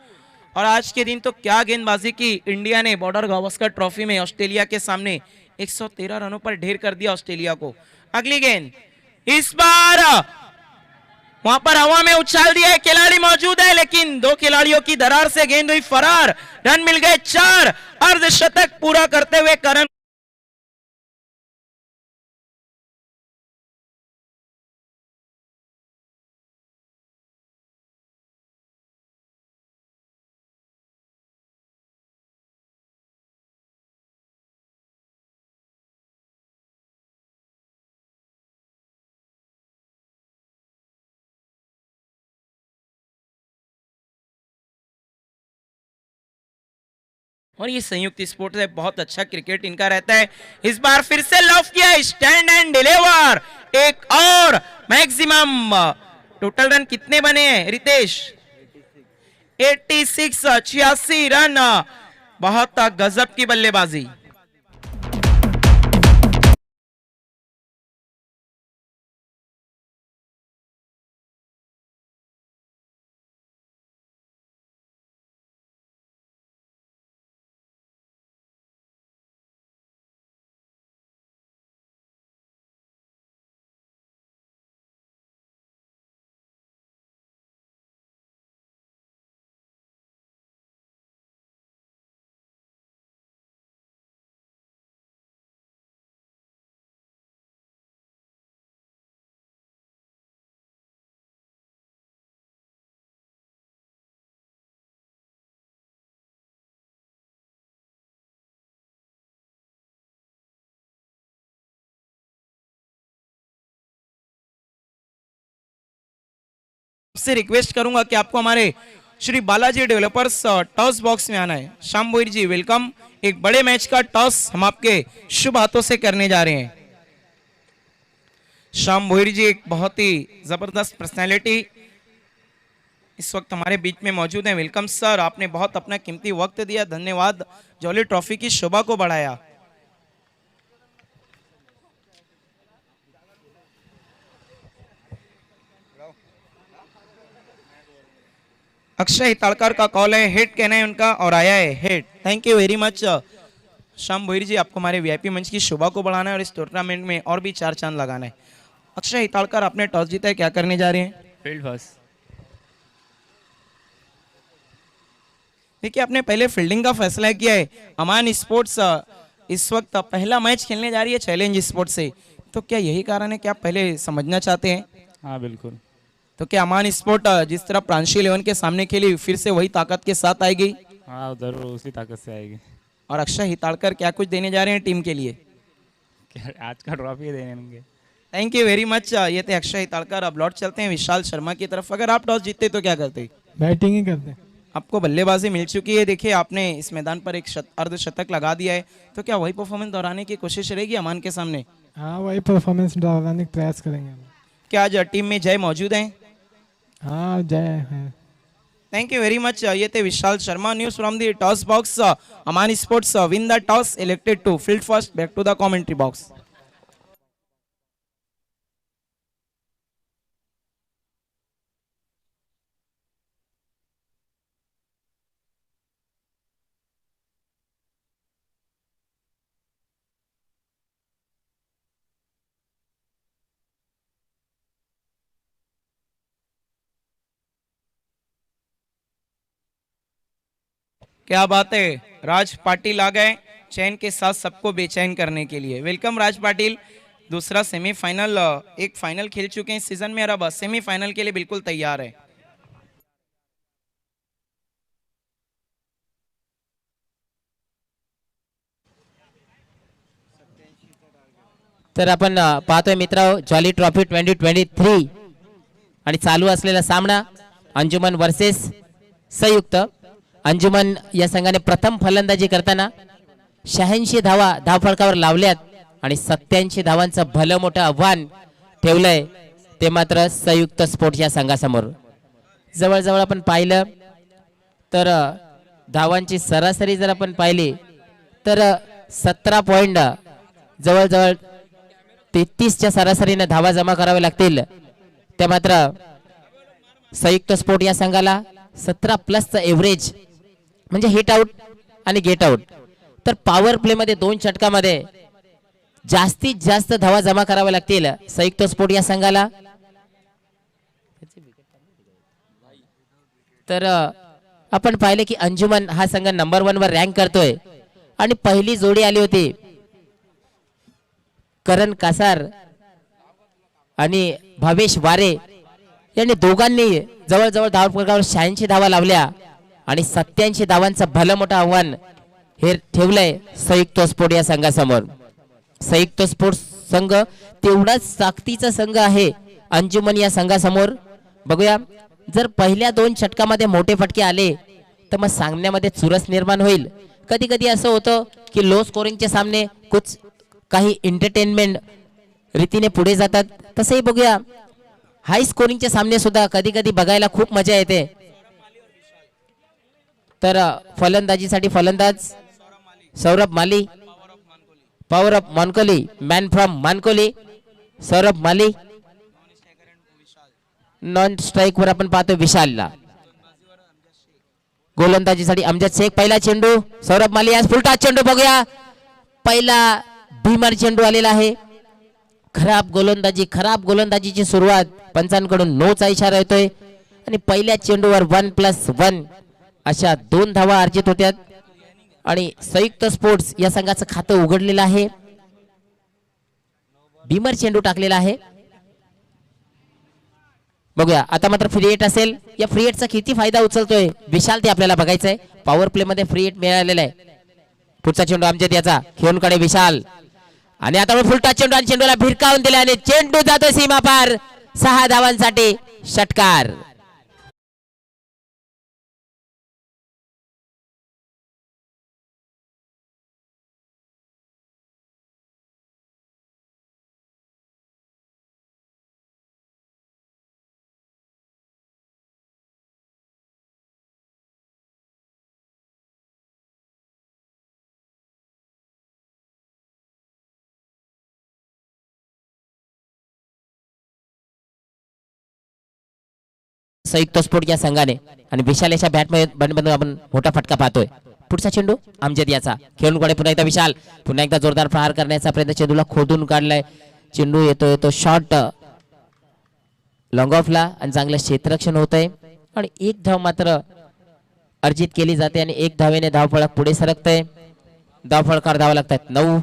और आज के दिन तो क्या गेंदबाजी की इंडिया ने बॉर्डर गावस्कर ट्रॉफी में ऑस्ट्रेलिया के सामने 113 रनों पर ढेर कर दिया ऑस्ट्रेलिया को। अगली गेंद, इस बार वहां पर हवा में उछाल दिया है, खिलाड़ी मौजूद है लेकिन 2 खिलाड़ियों की दरार से गेंद हुई फरार। रन मिल गए 4। अर्धशतक पूरा करते हुए करण और ये संयुक्त स्पोर्ट्स है, बहुत अच्छा क्रिकेट इनका रहता है। इस बार फिर से लॉफ किया, स्टैंड एंड डिलीवर, एक और मैक्सिमम। टोटल रन कितने बने हैं रितेश? 86, 86 रन। बहुत गजब की बल्लेबाजी। से रिक्वेस्ट करूंगा कि आपको हमारे Shri Balaji developers toss box में आना है। श्याम भोईर जी वेलकम। एक बड़े मैच का टॉस हम आपके शुभ हाथों से करने जा रहे हैं। श्याम भोईर जी एक बहुत ही जबरदस्त पर्सनैलिटी इस वक्त हमारे बीच में मौजूद हैं। वेलकम सर, आपने बहुत अपना कीमती वक्त दिया, धन्यवाद। जॉली ट्रॉफी की शोभा को बढ़ाया। अक्षय हिताड़कर का कॉल है, हिट कहना है उनका और आया है hit. Thank you very much Shyam Bhoir ji, आपको हमारे वीआईपी मंच की शोभा को बढ़ाना है और इस टूर्नामेंट में और भी 4 चांद लगाना है। अक्षय हिताड़कर, आपने टॉस जीता है, क्या करने जा रहे हैं? Field first. देखिए आपने पहले फील्डिंग का फैसला किया है। अमान स्पोर्ट्स इस वक्त पहला मैच खेलने जा रही है चैलेंज स्पोर्ट्स से, तो क्या यही कारण है कि आप पहले समझना चाहते हैं? हाँ बिल्कुल। तो क्या अमान स्पोर्ट जिस तरह प्रांशी 11 के सामने खेली फिर से वही ताकत के साथ आएगी? हाँ जरूर उसी ताकत से आएगी। और अक्षय हिताड़कर क्या कुछ देने जा रहे हैं टीम के लिए? क्या आज का ट्रॉफी देने होंगे। Thank you very much. ये थे अक्षय हिताड़कर। अब लौट चलते हैं विशाल शर्मा की तरफ। अगर आप टॉस जीतते तो क्या करते? बैटिंग ही करते। आपको बल्लेबाजी मिल चुकी है, देखिए आपने इस मैदान पर एक अर्धशतक लगा दिया है, तो क्या वही परफॉर्मेंस दोहराने की कोशिश रहेगी अमान के सामने? हाँ वही परफॉर्मेंस दोहराने का प्रयास करेंगे। क्या आज टीम में जय मौजूद है? हाँ जय है। Thank you very much. ये थे Vishal Sharma. News from the toss box. Aman sports win the toss, elected to field first. Back to the commentary box. क्या बात है, राज पाटिल आ गए चैन के साथ सबको बेचैन करने के लिए। वेलकम राज पाटिल। दूसरा सेमीफाइनल, एक फाइनल खेल चुके हैं इस सीजन में और अब सेमीफाइनल के लिए बिल्कुल तैयार है। तर आपण पाहतोय मित्र जॉली ट्रॉफी 2023 आणि चालू असलेला सामना अंजुमन वर्सेस संयुक्त। अंजुमन या संघाने प्रथम फलंदाजी करताना 86 धावा धावफलकावर लावल्यात आणि 87 धावांचं भलं मोठं आव्हान ठेवलंय ते मात्र संयुक्त स्पोर्ट्स या संघासमोर। जवळजवळ आपण पाहिलं तर धावांची सरासरी जर आपण पाहिली तर 17 पॉइंट जवळजवळ 33च्या सरासरीने धावा जमा करावे लागतील। त्या मात्र संयुक्त स्पोर्ट या संघाला 17+ एव्हरेज म्हणजे हिट आउट आणि गेट आउट। तर पॉवर प्ले मध्ये 2 षटकामध्ये जास्तीत जास्त धावा जमा कराव्या लागतील संयुक्त स्पोर्ट या संघाला। तर आपण पाहिले की अंजुमन हा संघ नंबर 1 वर रँक करतोय आणि पहिली जोडी आली होती करण कासार आणि भावेश वारे यांनी दोघांनी जवळजवळ धावफलकावर 86 धावा लावल्या आणि 87 धावांचं भलं मोठं आव्हान हे ठेवलंय संयुक्त स्पोर्ट या संघासमोर। संयुक्त स्पोर्ट संघ तेवढाच ताकदीचा संघ आहे अंजुमन या संघासमोर। बघूया जर पहिल्या 2 षटकामध्ये मोठे फटके आले तर मग सांगण्यामध्ये चुरस निर्माण होईल। कधी कधी असं होतं की लो स्कोरिंगचे सामने कुछ काही एंटरटेनमेंट रीतीने पुढे जातात, तसंही बघूया हाय स्कोरिंगचे सामने सुद्धा कधी कधी बघायला खूप मजा येते। तर फलंदाजीसाठी फलंदाज Saurabh Mali, power of Mankoli, man from Mankoli Saurabh Mali. Non strike वर आपण पाहतो विशालला। गोलंदाजीसाठी अमजद शेख, पहिला चेंडू सौरभ माली, आज फुलटा चेंडू बघूया, पहिला भीमार चेंडू आलेला आहे। खराब गोलंदाजीची सुरुवात, पंचांकडून नोचा इशारा येतोय आणि पहिल्या चेंडूवर 1+1 अशा 2 धावा अर्जित होत्यात आणि संयुक्त स्पोर्ट्स या संघाचं खातं उघडलेलं आहे। भीमर चेंडू टाकलेला आहे। बघूया आता मात्र फ्री हिट असेल, या फ्री हिटचा किती फायदा उचलतोय विशाल ते आपल्याला बघायचंय। पॉवर प्ले मध्ये फ्री हिट मिळालेला आहे। पुढचा चेंडू अमजद याचा, खेळूनकडे विशाल आणि आता फुलटा चेंडू आणि चेंडूला भिरकावून दिला आणि चेंडू जातो सीमा पार। 6 धावांसाठी षटकार। संयुक्त स्पोर्ट या संघाने आणि विशाल याच्या बॅटमध्ये आपण मोठा फटका पाहतोय। पुढचा चेंडू अमजद याचा, खेळूनकडे पुन्हा एकदा विशाल, पुन्हा एकदा जोरदार प्रहार करण्याचा प्रयत्न, चेंडूला खोदून काढलाय, चेंडू येतोय तो शॉट लॉंग ऑफला आणि चांगलं क्षेत्ररक्षण होतंय आणि 1 धाव मात्र अर्जित केली जाते आणि 1 धावेने धावफलक पुढे सरकतंय। धावफलकार धावा लागतात 9।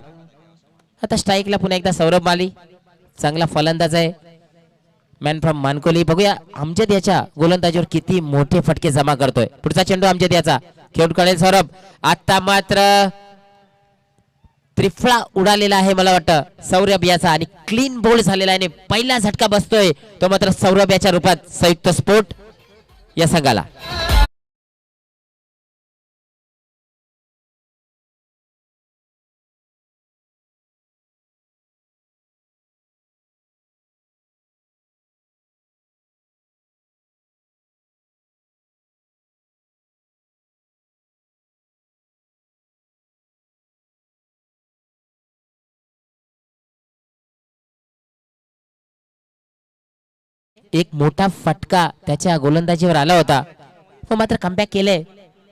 आता स्ट्राईकला पुन्हा एकदा सौरभ माली, चांगला फलंदाज आहे मॅन फ्रॉम मानकोली. बघूया अमजद याच्या गोलंदाजीवर किती मोठे फटके जमा करतोय. पुढचा चेंडू अमजद याचा, खेळून काढेल सौरभ. आता मात्र त्रिफळा उडालेला आहे मला वाटतं सौरभ याचा, आणि क्लीन बोल्ड झालेला आहे. पहिला झटका बसतोय तो मात्र सौरभ याच्या रूपात संयुक्त स्फोट या संघाला. एक मोठा फटका त्याच्या गोलंदाजीवर आला होता, पण मात्र कमबॅक केले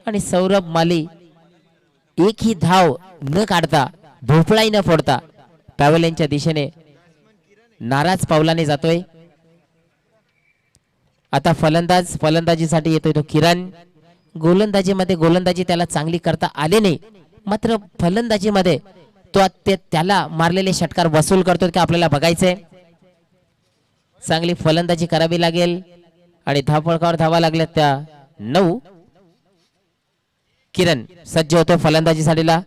आणि सौरभ माली एकही धाव न काढता, भोपळाही न फोडता पॅव्हलियनच्या दिशेने नाराज पावलाने जातोय. आता फलंदाजीसाठी येतोय तो किरण. गोलंदाजी त्याला चांगली करता आली नाही, मात्र फलंदाजीमध्ये तो त्याला मारलेले षटकार वसूल करतो की आपल्याला बघायचंय. चांगली फलंदाजी करावी लागेल आणि धावफलकावर धावा लागल्या त्या 9. किरण सज्ज होतो फलंदाजीसाठीला.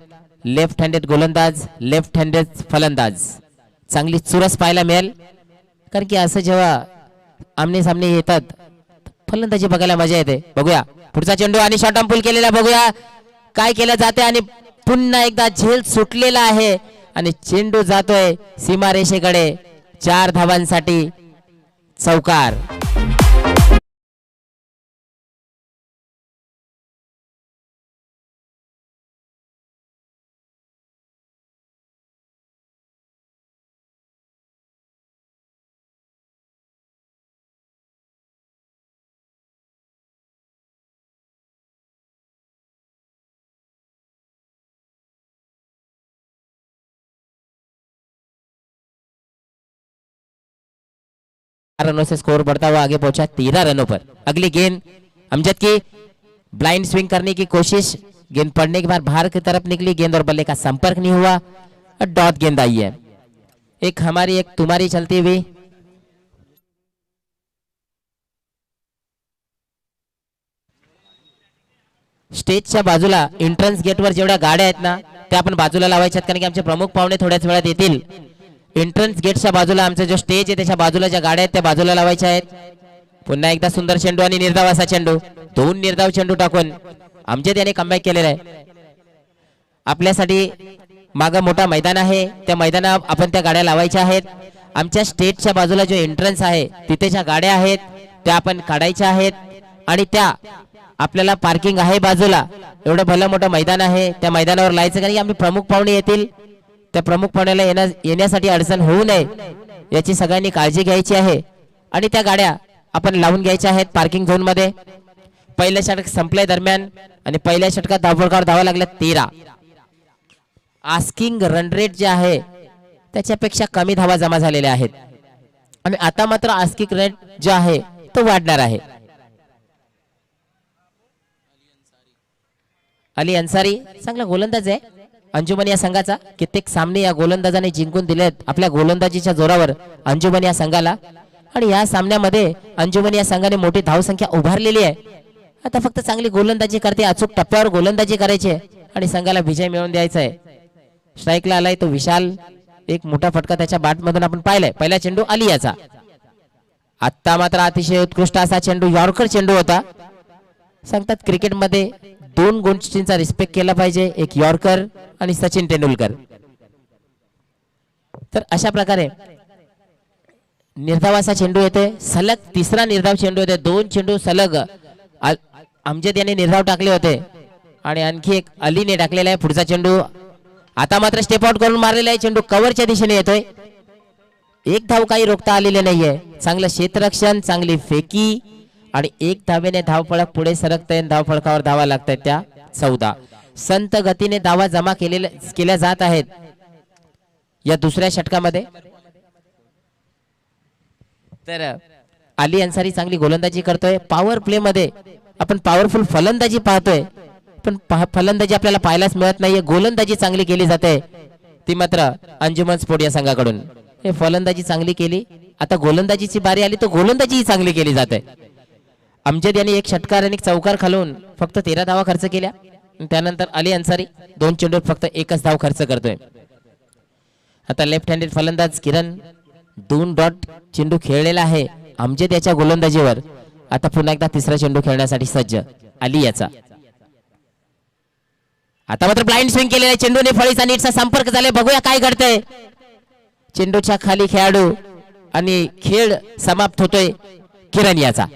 लेफ्ट हँडेड गोलंदाज, लेफ्ट हँडेड फलंदाज. चांगली चुरस पाहायला मिळेल, कारण की असं जेव्हा आमने सामने येतात फलंदाजी बघायला मजा येते. बघूया पुढचा चेंडू आणि शॉर्ट पुल केलेला. बघूया काय केलं जाते आणि पुन्हा एकदा झेल सुटलेला आहे आणि चेंडू जातोय सीमारेषेकडे. 4 धावांसाठी चौकार. रनों से स्कोर बढ़ता हुआ आगे पहुंचा 13 रनों पर. अगली गेंद अमजद की, ब्लाइंड स्विंग करने की कोशिश, गेंद पड़ने के बाद बाहर की तरफ निकली, गेंद और बल्ले का संपर्क नहीं हुआ और डॉट गेंद आई है. एक हमारी एक तुम्हारी चलती हुई. स्टेजच्या बाजूला एंट्रन्स गेटवर जेवढ्या गाड्या आहेत ना त्या आपण बाजूला लावायच्यात, कारण की आमचे प्रमुख पाहुणे थोड्याच वेळात येतील. एंट्रन्स गेटच्या बाजूला आमचा जो स्टेज आहे त्याच्या बाजूला ज्या गाड्या आहेत त्या बाजूला लावायच्या आहेत. पुन्हा एकदा सुंदर चेंडू आणि निर्धाव असा चेंडू, 2 निर्धाव चेंडू टाकून अमजद याने कमबॅक केलेला आहे. आपल्यासाठी मागं मोठा मैदान आहे, त्या मैदानात आपण त्या गाड्या लावायच्या आहेत. आमच्या स्टेजच्या बाजूला जो एंट्रन्स आहे तिथे ज्या गाड्या आहेत त्या आपण काढायच्या आहेत आणि त्या आपल्याला पार्किंग आहे बाजूला. एवढं भलं मोठं मैदान आहे, त्या मैदानावर लावायचं, कारण की आम्ही प्रमुख पाहुणे येतील. त्या प्रमुख पाहुण्याला येण्यासाठी अडचण होऊ नये याची सगळ्यांनी काळजी घ्यायची आहे आणि त्या गाड्या आपण लावून घ्यायच्या आहेत पार्किंग झोन मध्ये. पहिल्या षटक संपल्या दरम्यान आणि पहिल्या षटकात धावफलकावर धावा लागल्या 13. आस्किंग रन रेट जे आहे त्याच्यापेक्षा कमी धावा जमा झालेल्या आहेत आणि आता मात्र आस्किंग रेट जो आहे तो वाढणार आहे. अली अन्सारी चांगला गोलंदाज आहे अंजुमन या संघाचा. कित्येक सामने या गोलंदाजाने जिंकून दिलेत आपल्या गोलंदाजीच्या जोरावर अंजुमन या संघाला, आणि या सामन्यामध्ये अंजुमन या संघाने मोठी धावसंख्या उभारलेली आहे. आता फक्त चांगली गोलंदाजी करते, अचूक टप्प्यावर गोलंदाजी करायची आणि संघाला विजय मिळवून द्यायचा आहे. स्ट्राईकला आलाय तो विशाल, एक मोठा फटका त्याच्या बॅट मधून आपण पाहिलाय. पहिला चेंडू अली याचा. आता मात्र अतिशय उत्कृष्ट असा चेंडू, यॉर्कर चेंडू होता. सांगतात क्रिकेटमध्ये 2 गोष्टींचा रिस्पेक्ट केला पाहिजे, एक यॉर्कर आणि सचिन तेंडुलकर. तर अशा प्रकारे निर्धाव असा चेंडू येते, सलग 3रा निर्धाव चेंडू येते. 2 चेंडू सलग अमजद याने निर्धाव टाकले होते आणि आणखी एक अलीने टाकलेला आहे. पुढचा चेंडू आता मात्र स्टेप आउट करून मारलेला आहे चेंडू, कव्हरच्या दिशेने येतोय. एक धाव काही रोखता आलेले नाहीये. चांगलं क्षेत्ररक्षण, चांगली फेकी आणि 1 धावेने धावफलक पुढे सरकतय. धावफलकावर धावा लागतात त्या 14. संत गतीने धावा जमा केल्या जात आहेत या दुसऱ्या षटकामध्ये. तर अली अन्सारी चांगली गोलंदाजी करतोय. पॉवर प्ले मध्ये आपण पॉवरफुल फलंदाजी पाहतोय, पण फलंदाजी आपल्याला पाहायलाच मिळत नाहीये. गोलंदाजी चांगली केली जाते ती मात्र अंजुमन स्पोर्ट या संघाकडून. हे फलंदाजी चांगली केली आता गोलंदाजीची बारी आली तर गोलंदाजी चांगली केली जाते. अमजद यांनी एक षटकार आणि एक चौकार खालून फक्त 13 धावा खर्च केल्या. त्यानंतर अली अन्सारी 2 चेंडूत फक्त 1च धाव खर्च करतोय. आता लेफ्ट हँडेड फलंदाज किरण 2 डॉट चेंडू खेळलेला आहे अमजद याच्या गोलंदाजीवर. आता पुन्हा एकदा तिसरा चेंडू खेळण्यासाठी सज्ज अली याचा. आता मात्र ब्लाइंड स्विंग केलेला चेंडूने फळीचा नीटचा संपर्क झाले. बघूया काय घडतंय. चेंडूच्या खाली खेळाडू आणि खेळ समाप्त होतोय किरण याचा.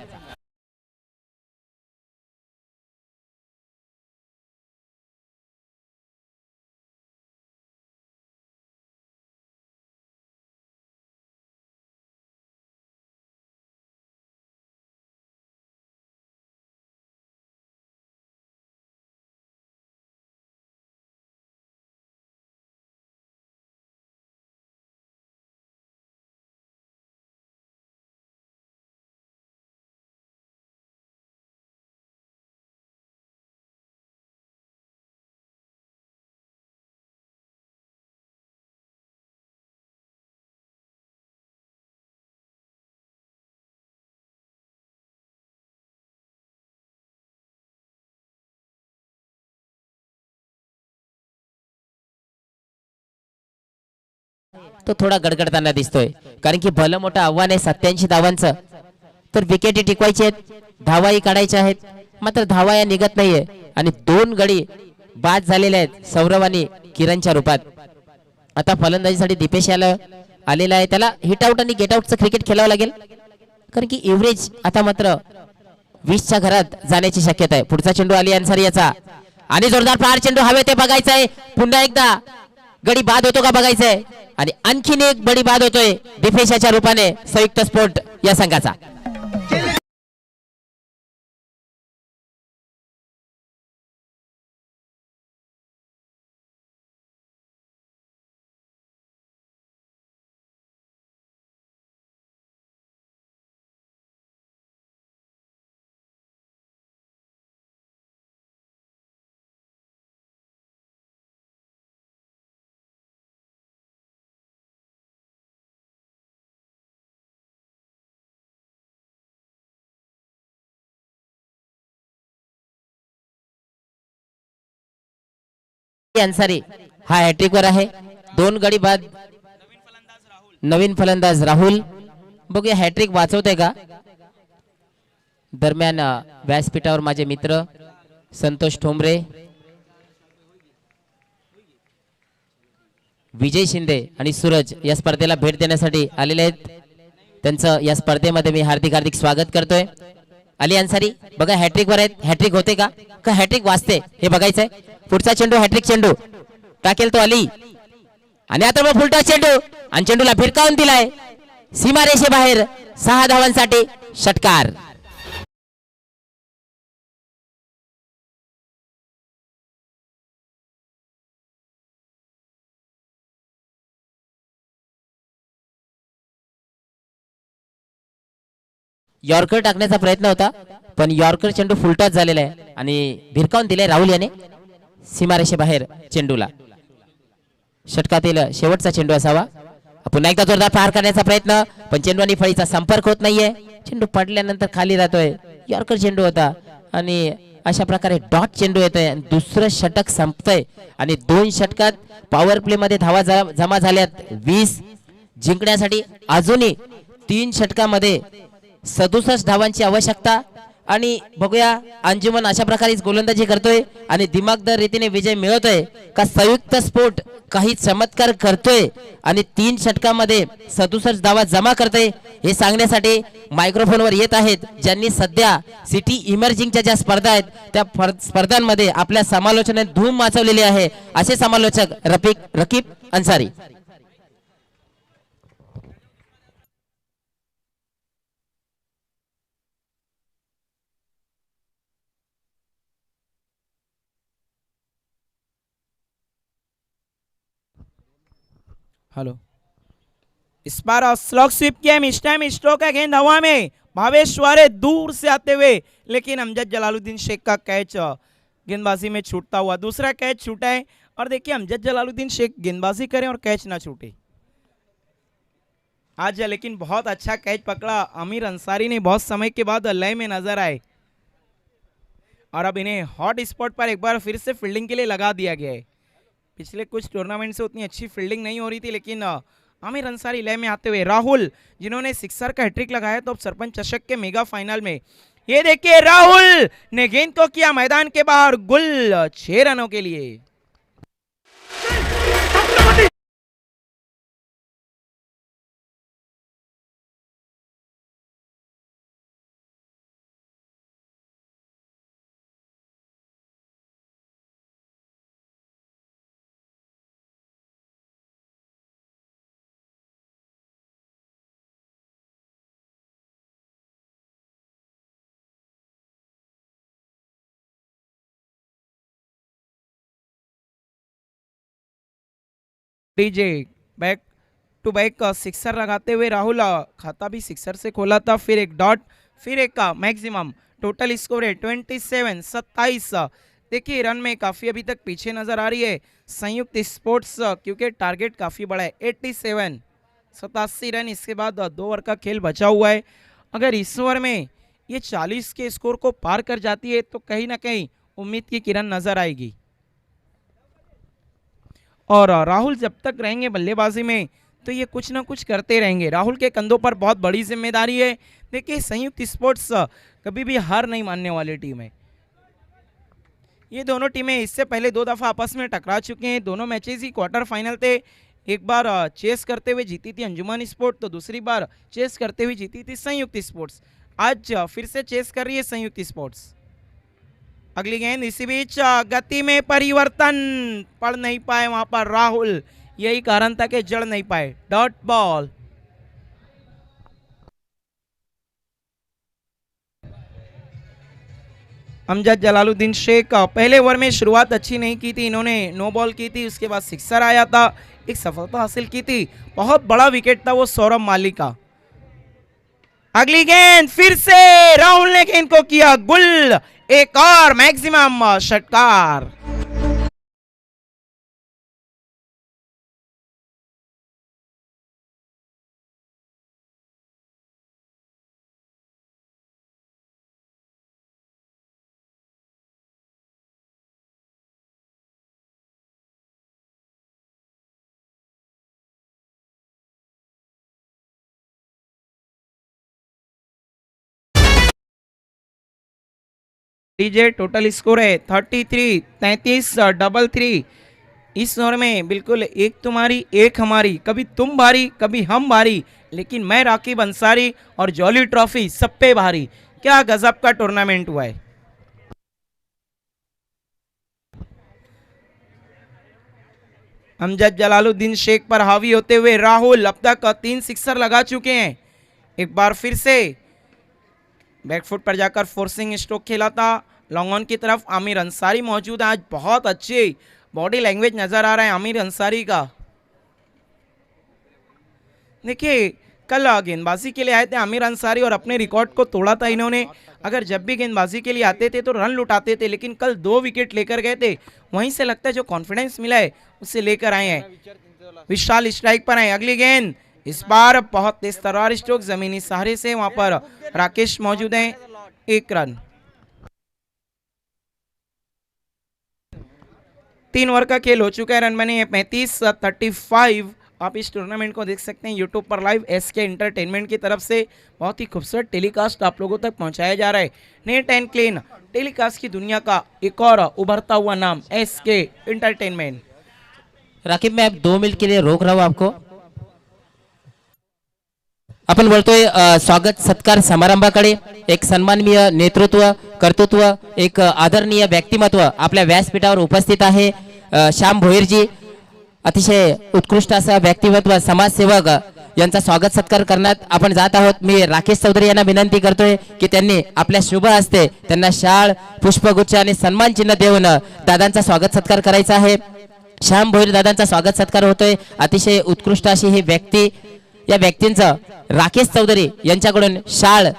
तो थोडा गडगडताना दिसतोय कारण की भलं मोठं आव्हान आहे 87 धावांचं. तर विकेटी टिकवायची आहेत, धावाही काढायच्या आहेत, मात्र धावा या निघत नाहीये आणि 2 गडी बाद झालेले आहेत सौरव आणि किरणच्या रूपात. आता फलंदाजीसाठी दीपेश आलेला आहे. त्याला हिट आउट आणि गेट आउटचं क्रिकेट खेळावं लागेल कारण की एव्हरेज आता मात्र 20च्या घरात जाण्याची शक्यता आहे. पुढचा चेंडू अली अन्सारी याचा आणि जोरदार प्रहार चेंडू हवे ते बघायचंय. पुन्हा एकदा गडी बाद होतो का बघायचंय आणि आणखीन एक बडी बाद होतोय दीपेशाच्या रूपाने संयुक्त स्पोर्ट या संघाचा. अन्सारी हा हॅट्रिक वर आहे. 2 गडी बाद. नवीन फलंदाज राहुल बघूया हॅट्रिक वाचवते का. दरम्यान व्यासपीठावर माझे मित्र संतोष ठोंबरे, विजय शिंदे आणि सूरज या स्पर्धेला भेट देण्यासाठी आलेले आहेत. त्यांचं या स्पर्धेमध्ये मी हार्दिक स्वागत करतोय. अली अन्सारी बघा हॅट्रिक वर आहेत. हॅट्रिक होते का हॅट्रिक वाचते हे बघायचंय. पुढचा चेंडू हॅट्रिक चेंडू टाकेल तो अली आणि आता मग फुलटॉस चेंडू आणि चेंडूला भिरकावून दिलाय सीमारेषेबाहेर. 6 धावांसाठी षटकार. यॉर्कर टाकण्याचा प्रयत्न होता पण यॉर्कर चेंडू फुलटॉस झालेला आहे आणि भिरकावून दिले राहुल याने सीमारेषेबाहेर चेंडूला. षटकातील शेवटचा चेंडू असावा. पुन्हा एकदा जोरदार प्रहार करण्याचा प्रयत्न पण चेंडू आणि फळीचा संपर्क होत नाहीये. चेंडू पडल्यानंतर खाली जातोय. यॉर्कर चेंडू होता आणि अशा प्रकारे डॉट चेंडू येतोय. दुसरं षटक संपतंय आणि 2 षटकात पॉवर प्ले मध्ये धावा जमा झाल्यात 20. जिंकण्यासाठी अजूनही 3 षटकामध्ये 67 धावांची आवश्यकता. आणि बघूया अंजुमन अशा प्रकारे गोलंदाजी करतोय आणि दिमागदार रीतीने विजय मिळवतोय का संयुक्त स्पोर्ट काही चमत्कार करतोय आणि 3 षटकामध्ये 67 धावा जमा करतोय हे सांगण्यासाठी मायक्रोफोनवर येत आहेत ज्यांनी सध्या सिटी इमर्जिंगच्या ज्या स्पर्धा आहेत त्या स्पर्धांमध्ये आपल्या समालोचनात धूम माचवलेली आहे. असे समालोचक रकीब अन्सारी. हेलो, इस बार स्लॉग स्वीप किया मिस्टर स्ट्रोक का गेंद हवा में भावेश वारे दूर से आते हुए, लेकिन अमजद जलालुद्दीन शेख का कैच गेंदबाजी में छूटता हुआ. दूसरा कैच छूटा है और देखिए अमजद जलालुद्दीन शेख गेंदबाजी करें और कैच ना छूटे. आज लेकिन बहुत अच्छा कैच पकड़ा आमिर अंसारी ने, बहुत समय के बाद लय में नजर आए और अब इन्हें हॉट स्पॉट पर एक बार फिर से फील्डिंग के लिए लगा दिया गया है। पिछले कुछ टूर्नामेंट से उतनी अच्छी फील्डिंग नहीं हो रही थी, लेकिन आमिर अंसारी लय में आते हुए, राहुल जिन्होंने सिक्सर का हैट्रिक लगाया तो अब सरपंच चषक के मेगा फाइनल में ये देखिए राहुल ने गेंद को किया मैदान के बाहर गुल 6 रनों के लिए। DJ back to back sixer लगाते हुए राहुल खाता भी सिक्सर से खोला था, फिर एक डॉट, फिर एक का मैक्सिमम। टोटल स्कोर है 27 देखिए रन में काफी अभी तक पीछे नजर आ रही है संयुक्त स्पोर्ट्स, क्योंकि टारगेट काफी बड़ा है 87 रन। इसके बाद 2 ओवर का खेल बचा हुआ है। अगर इस ओवर में ये 40 के स्कोर को पार कर जाती है तो कहीं ना कहीं उम्मीद की किरण नजर आएगी। और राहुल जब तक रहेंगे बल्लेबाजी में तो ये कुछ ना कुछ करते रहेंगे। राहुल के कंधों पर बहुत बड़ी जिम्मेदारी है। देखिए संयुक्त स्पोर्ट्स कभी भी हार नहीं मानने वाली टीम है। ये दोनों टीमें इससे पहले 2 दफा आपस में टकरा चुके हैं। दोनों मैचेस ही क्वार्टर फाइनल थे। एक बार चेस करते हुए जीती थी अंजुमन स्पोर्ट, तो दूसरी बार चेस करते हुए जीती थी संयुक्त स्पोर्ट्स। आज फिर से चेस कर रही है संयुक्त स्पोर्ट्स। अगली गेंद, इसी बीच गति में परिवर्तन, पढ़ नहीं पाए वहां पर राहुल, यही कारण था कि जड़ नहीं पाए। Dot ball. अमजद जलालुद्दीन शेख पहले ओवर में शुरुआत अच्छी नहीं की थी, इन्होंने नो बॉल की थी, उसके बाद सिक्सर आया था, एक सफलता हासिल की थी। बहुत बड़ा विकेट था वो सौरभ माली का। अगली गेंद फिर से राहुल ने गेंद को किया गुल, एक और मैक्सिमम षटकार। डीजे टोटल स्कोर है 33 डबल 3। इस ओवर में बिल्कुल एक तुम्हारी एक हमारी, कभी तुम भारी कभी हम भारी, लेकिन मैं राकिब अंसारी और जॉली ट्रॉफी सब पे भारी। क्या गजब का टूर्नामेंट हुआ है। अमजद जलालुद्दीन शेख पर हावी होते हुए राहुल अब तक 3 सिक्सर लगा चुके हैं। एक बार फिर से बैकफुट पर जाकर फोर्सिंग स्ट्रोक खेला था। लॉन्ग ऑन की तरफ आमिर अंसारी मौजूद है। आज बहुत अच्छी बॉडी लैंग्वेज नजर आ रहा है आमिर अंसारी का। देखिए कल गेंदबाजी के लिए आए थे आमिर अंसारी और अपने रिकॉर्ड को तोड़ा था इन्होंने। अगर जब भी गेंदबाजी के लिए आते थे तो रन लुटाते थे, लेकिन कल 2 विकेट लेकर गए थे। वहीं से लगता है जो कॉन्फिडेंस मिला है उससे लेकर आए हैं। विशाल स्ट्राइक पर आए। अगली गेंद, इस बार बहुत तेज तलवार स्ट्रोक जमीनी सहारे से, वहां पर राकेश मौजूद हैं। 1 रन। 3 ओवर का खेल हो चुका है। रन बने हैं 35 आप इस टूर्नामेंट को देख सकते हैं यूट्यूब पर लाइव SK एंटरटेनमेंट की तरफ से। बहुत ही खूबसूरत टेलीकास्ट आप लोगों तक पहुंचाया जा रहा है। नेट एंड क्लीन टेलीकास्ट की दुनिया का एक और उभरता हुआ नाम SK एंटरटेनमेंट। राकीब मैं 2 मिनट के लिए रोक रहा हूं आपको। आपण बोलतोय स्वागत सत्कार समारंभाकडे। एक सन्माननीय नेतृत्व, कर्तृत्व, एक आदरणीय व्यक्तिमत्व आपल्या व्यासपीठावर उपस्थित आहे। श्याम भोईरजी, अतिशय उत्कृष्ट असं व्यक्तिमत्व, समाजसेवक यांचा स्वागत सत्कार करण्यात आपण जात आहोत। मी राकेश चौधरी यांना विनंती करतोय की त्यांनी आपल्या शुभ हस्ते त्यांना शाल, पुष्पगुच्छ आणि सन्मान चिन्ह देऊन दादांचा स्वागत सत्कार करायचा आहे। श्याम भोईर दादांचा स्वागत सत्कार होतोय। अतिशय उत्कृष्ट अशी ही व्यक्ती, या व्यक्तींचं राकेश चौधरी यांच्याकडून शाल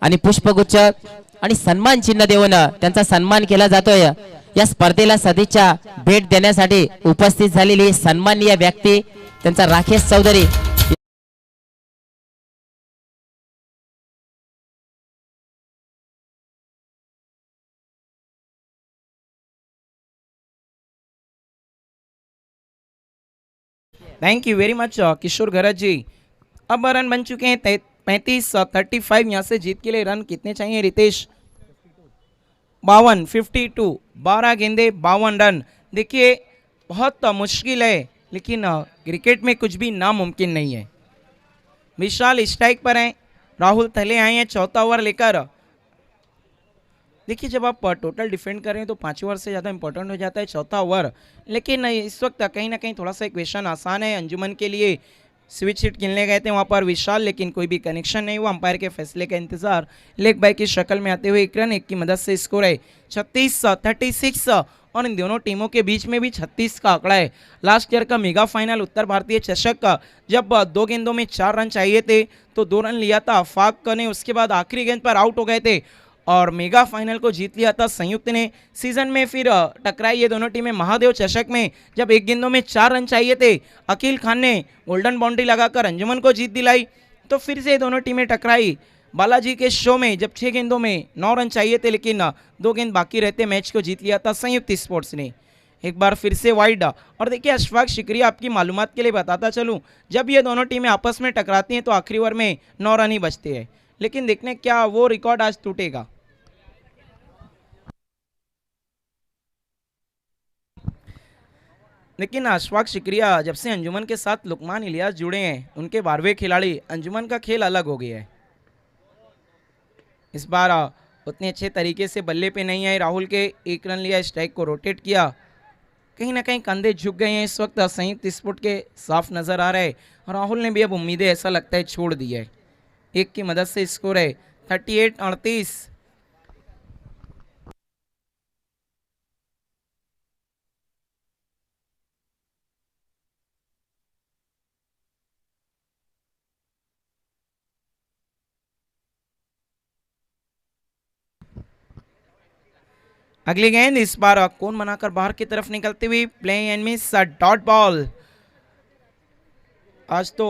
आणि पुष्पगुच्छ आणि सन्मान चिन्ह देऊन त्यांचा सन्मान केला जातोय। या स्पर्धेला सदिच्छा भेट देण्यासाठी उपस्थित झालेली सन्माननीय व्यक्ती त्यांचा Rakesh Chaudhary thank you very much Kishore Garaj ji. अब रन बन चुके हैं 35-35। यहाँ से जीत के लिए रन कितने चाहिए रितेश? 52, 52, 12 गेंदे 52 रन। देखिए बहुत मुश्किल है, लेकिन क्रिकेट में कुछ भी नामुमकिन नहीं है। विशाल स्ट्राइक पर हैं, राहुल थले आए हैं चौथा ओवर लेकर। देखिए जब आप टोटल डिफेंड करें तो 5 ओवर से ज़्यादा इंपॉर्टेंट हो जाता है चौथा ओवर, लेकिन इस वक्त कहीं ना कहीं थोड़ा सा इक्वेशन आसान है अंजुमन के लिए। स्विच हिट खेलने गए थे वहाँ पर विशाल, लेकिन कोई भी कनेक्शन नहीं हुआ। अंपायर के फैसले का इंतजार। लेग बाय की शक्ल में आते हुए एक रन, एक की मदद से स्कोर है 36-36। और इन दोनों टीमों के बीच में भी 36 का आंकड़ा है। लास्ट ईयर का मेगा फाइनल उत्तर भारतीय चषक का जब 2 गेंदों में 4 रन चाहिए थे तो 2 रन लिया था आफाक ने, उसके बाद आखिरी गेंद पर आउट हो गए थे और मेगा फाइनल को जीत लिया था संयुक्त ने। सीजन में फिर टकराई ये दोनों टीमें महादेव चषक में, जब 1 गेंदों में 4 रन चाहिए थे अकील खान ने गोल्डन बाउंड्री लगाकर अंजुमन को जीत दिलाई। तो फिर से ये दोनों टीमें टकराई बालाजी के शो में, जब 6 गेंदों में 9 रन चाहिए थे लेकिन 2 गेंद बाकी रहते मैच को जीत लिया था संयुक्त स्पोर्ट्स ने। एक बार फिर से वाइड। और देखिए अशफाक शिकरिया, आपकी मालूमात के लिए बताता चलूं, जब ये दोनों टीमें आपस में टकराती हैं तो आखिरी ओवर में 9 रन ही बचते हैं, लेकिन देखने क्या वो रिकॉर्ड आज टूटेगा। लेकिन अशफाक शिकरिया जब से अंजुमन के साथ लुकमान इलियास जुड़े हैं, उनके 12वें खिलाड़ी, अंजुमन का खेल अलग हो गया है। इस बार उतने अच्छे तरीके से बल्ले पे नहीं आए राहुल के, 1 रन लिया, स्ट्राइक को रोटेट किया। कहीं ना कहीं कंधे झुक गए हैं इस वक्त संयुक्त स्पोर्ट के, साफ नजर आ रहा है। और राहुल ने भी अब उम्मीदें ऐसा लगता है छोड़ दी है। 1 की मदद से स्कोर है 38-38। अगली गेंद इस बार कोन बनाकर बाहर की तरफ निकलती हुई, play and miss, dot ball. आज तो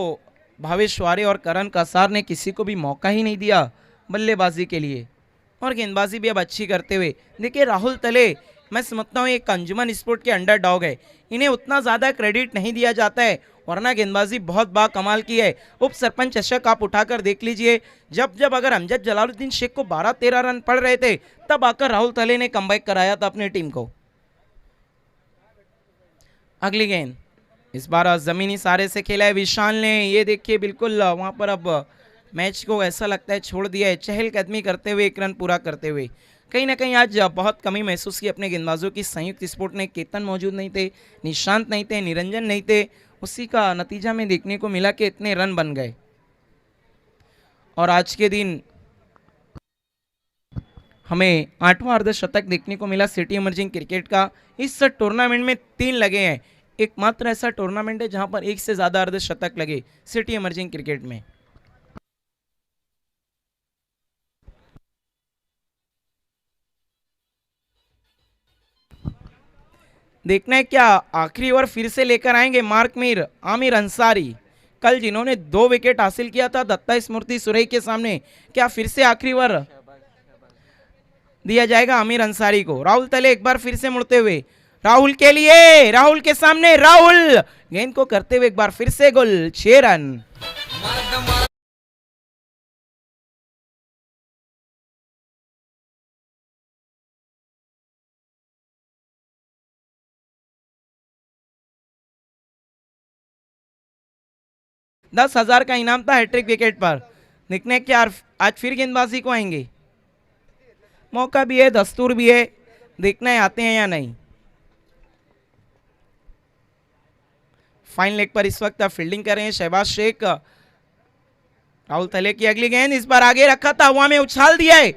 भावेश वारे और करण कसार ने किसी को भी मौका ही नहीं दिया बल्लेबाजी के लिए, और गेंदबाजी भी अब अच्छी करते हुए। देखिए राहुल तले, मैं समझता हूँ एक अंजुमन स्पोर्ट के अंडर डॉग है, इन्हें उतना ज़्यादा क्रेडिट नहीं दिया जाता है, वरना गेंदबाजी बहुत बा कमाल की है। उप सरपंच चषक आप उठाकर देख लीजिए, जब अगर अमजद जलालुद्दीन शेख को 12-13 रन पड़ रहे थे तब आकर राहुल तले ने कमबैक कराया था अपनी टीम को। अगली गेंद इस बार जमीनी सारे से खेला है विशाल ने, ये देखिए बिल्कुल वहां पर अब मैच को ऐसा लगता है छोड़ दिया है, चहलकदमी करते हुए 1 रन पूरा करते हुए। कहीं ना कहीं आज बहुत कमी महसूस की अपने गेंदबाजों की संयुक्त स्पोर्ट ने। केतन मौजूद नहीं थे, निशांत नहीं थे, निरंजन नहीं थे, उसी का नतीजा में देखने को मिला कि इतने रन बन गए। और आज के दिन हमें 8वां अर्धशतक देखने को मिला सिटी इमर्जिंग क्रिकेट का। इस टूर्नामेंट में 3 लगे हैं, एकमात्र ऐसा टूर्नामेंट है जहां पर 1 से ज्यादा अर्धशतक लगे सिटी इमर्जिंग क्रिकेट में। देखना है क्या आखिरी ओवर फिर से लेकर आएंगे मार्क मीर, आमिर अंसारी। कल जिन्होंने 2 विकेट हासिल किया था दत्ता स्मृति सुरई के सामने, क्या फिर से आखिरी ओवर दिया जाएगा आमिर अंसारी को? राहुल तले एक बार फिर से मुड़ते हुए, राहुल के लिए, राहुल के सामने, राहुल गेंद को करते हुए एक बार फिर से गोल, 6 रन। $10,000 का इनाम था हैट्रिक विकेट पर। देखने क्या आज फिर गेंदबाजी को आएंगे, मौका भी है, दस्तूर भी है, देखना है आते हैं या नहीं। फाइन लेग पर इस वक्त फील्डिंग कर रहे हैं शहबाज शेख। राहुल तले की अगली गेंद इस बार आगे रखा था, हवा में उछाल दिया है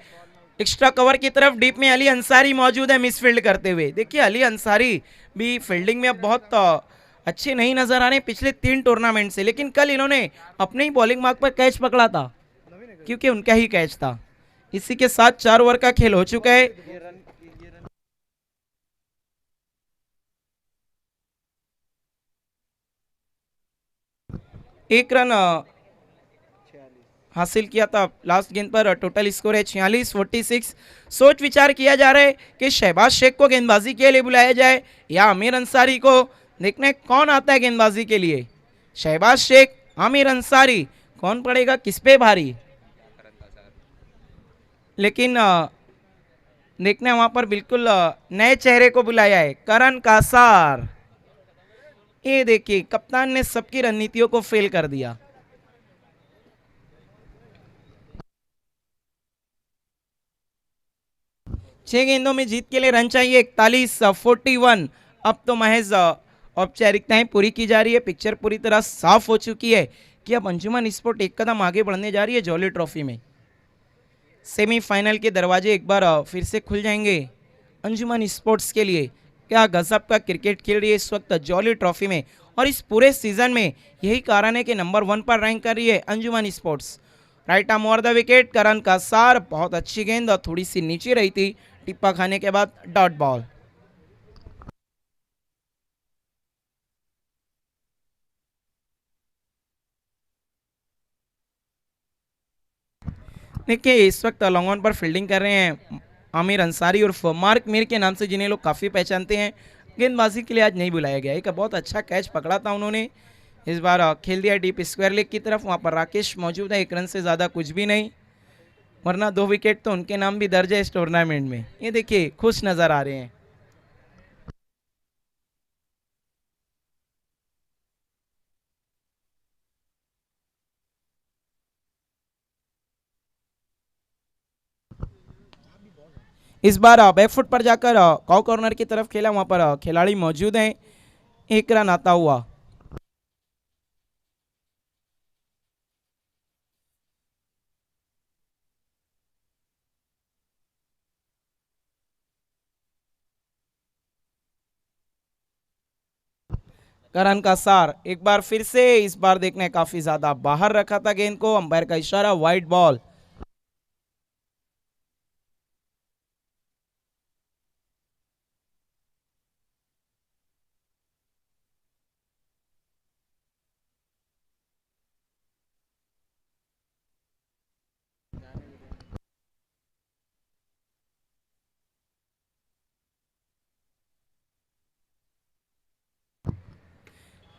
एक्स्ट्रा कवर की तरफ। डीप में अली अंसारी मौजूद है मिसफील्ड करते हुए। देखिए अली अंसारी भी फील्डिंग में अब बहुत अच्छे नहीं नजर आ रहे पिछले 3 टूर्नामेंट से, लेकिन कल इन्होंने अपने ही बॉलिंग मार्क पर कैच पकड़ा था क्योंकि उनका ही कैच था। इसी के साथ 4 ओवर का खेल हो चुका है। एक रन हासिल किया था लास्ट गेंद पर। टोटल स्कोर है 46-46। सोच विचार किया जा रहा है कि शहबाज शेख को गेंदबाजी के लिए बुलाया जाए या आमिर अंसारी को। देखने कौन आता है गेंदबाजी के लिए। शहबाज शेख, आमिर अंसारी, कौन पड़ेगा किस पे भारी? लेकिन देखना वहां पर बिल्कुल नए चेहरे को बुलाया है, करण कासार। ये देखिए कप्तान ने सबकी रणनीतियों को फेल कर दिया। छह गेंदों में जीत के लिए रन चाहिए 41 अब तो महज औपचारिकताएं पूरी की जा रही है। पिक्चर पूरी तरह साफ हो चुकी है कि अब अंजुमन स्पोर्ट एक कदम आगे बढ़ने जा रही है जॉली ट्रॉफी में। सेमीफाइनल के दरवाजे एक बार फिर से खुल जाएंगे अंजुमन स्पोर्ट्स के लिए। क्या गजब का क्रिकेट खेल रही है इस वक्त जॉली ट्रॉफी में, और इस पूरे सीजन में यही कारण है कि नंबर 1 पर रैंक कर रही है Anjuman sports. Right arm over the wicket, Karan Kasar, बहुत अच्छी गेंद और थोड़ी सी नीचे रही थी, टिप्पा खाने के बाद डॉट बॉल। देखिए इस वक्त लॉन्ग ऑन पर फील्डिंग कर रहे हैं आमिर अंसारी और मार्क मीर के नाम से, जिन्हें लोग काफ़ी पहचानते हैं। गेंदबाजी के लिए आज नहीं बुलाया गया, एक बहुत अच्छा कैच पकड़ा था उन्होंने। इस बार खेल दिया डीप स्क्वायर लेग की तरफ, वहाँ पर राकेश मौजूद है, 1 रन से ज़्यादा कुछ भी नहीं, वरना 2 विकेट तो उनके नाम भी दर्ज है इस टूर्नामेंट में। ये देखिए खुश नज़र आ रहे हैं। इस बार बैक फुट पर जाकर कॉ कॉर्नर की तरफ खेला, वहां पर खिलाड़ी मौजूद हैं, 1 रन आता हुआ। करण का सार एक बार फिर से, इस बार देखने काफी ज्यादा बाहर रखा था गेंद को, अंपायर का इशारा, वाइड बॉल।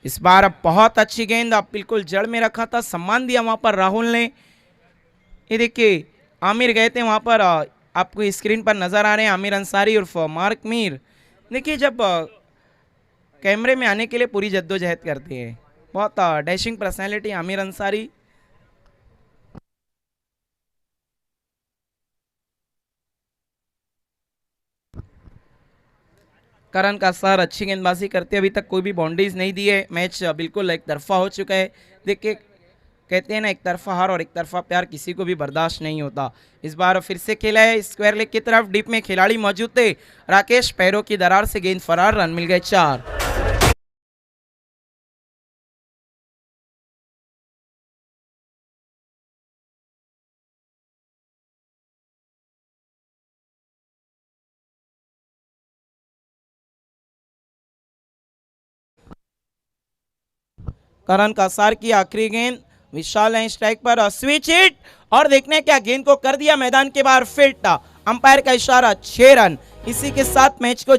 इस बार अब बहुत अच्छी गेंद, अब बिल्कुल जड़ में रखा था, सम्मान दिया वहां पर राहुल ने। ये देखिए आमिर गए थे वहां पर, आपको स्क्रीन पर नजर आ रहे हैं आमिर अंसारी और मार्क मीर। देखिए जब कैमरे में आने के लिए पूरी जद्दोजहद करते हैं, बहुत डैशिंग पर्सनैलिटी आमिर अंसारी। करण का सर अच्छी गेंदबाजी करते, अभी तक कोई भी बाउंड्रीज नहीं दी है, मैच बिल्कुल एक तरफा हो चुका है। देखिए कहते हैं ना, एक तरफा हार और एक तरफा प्यार किसी को भी बर्दाश्त नहीं होता। इस बार फिर से खेला है स्क्वायर लेग की तरफ, डीप में खिलाड़ी मौजूद थे, राकेश पैरों की दरार से गेंद फरार, रन मिल गए 4। करण कासार की आखिरी गेंद, विशाल है स्ट्राइक पर, स्विच हिट, और देखने क्या गेंद को कर दिया मैदान के बाहर फिट, अंपायर का इशारा, 6 रन। इसी के साथ मैच को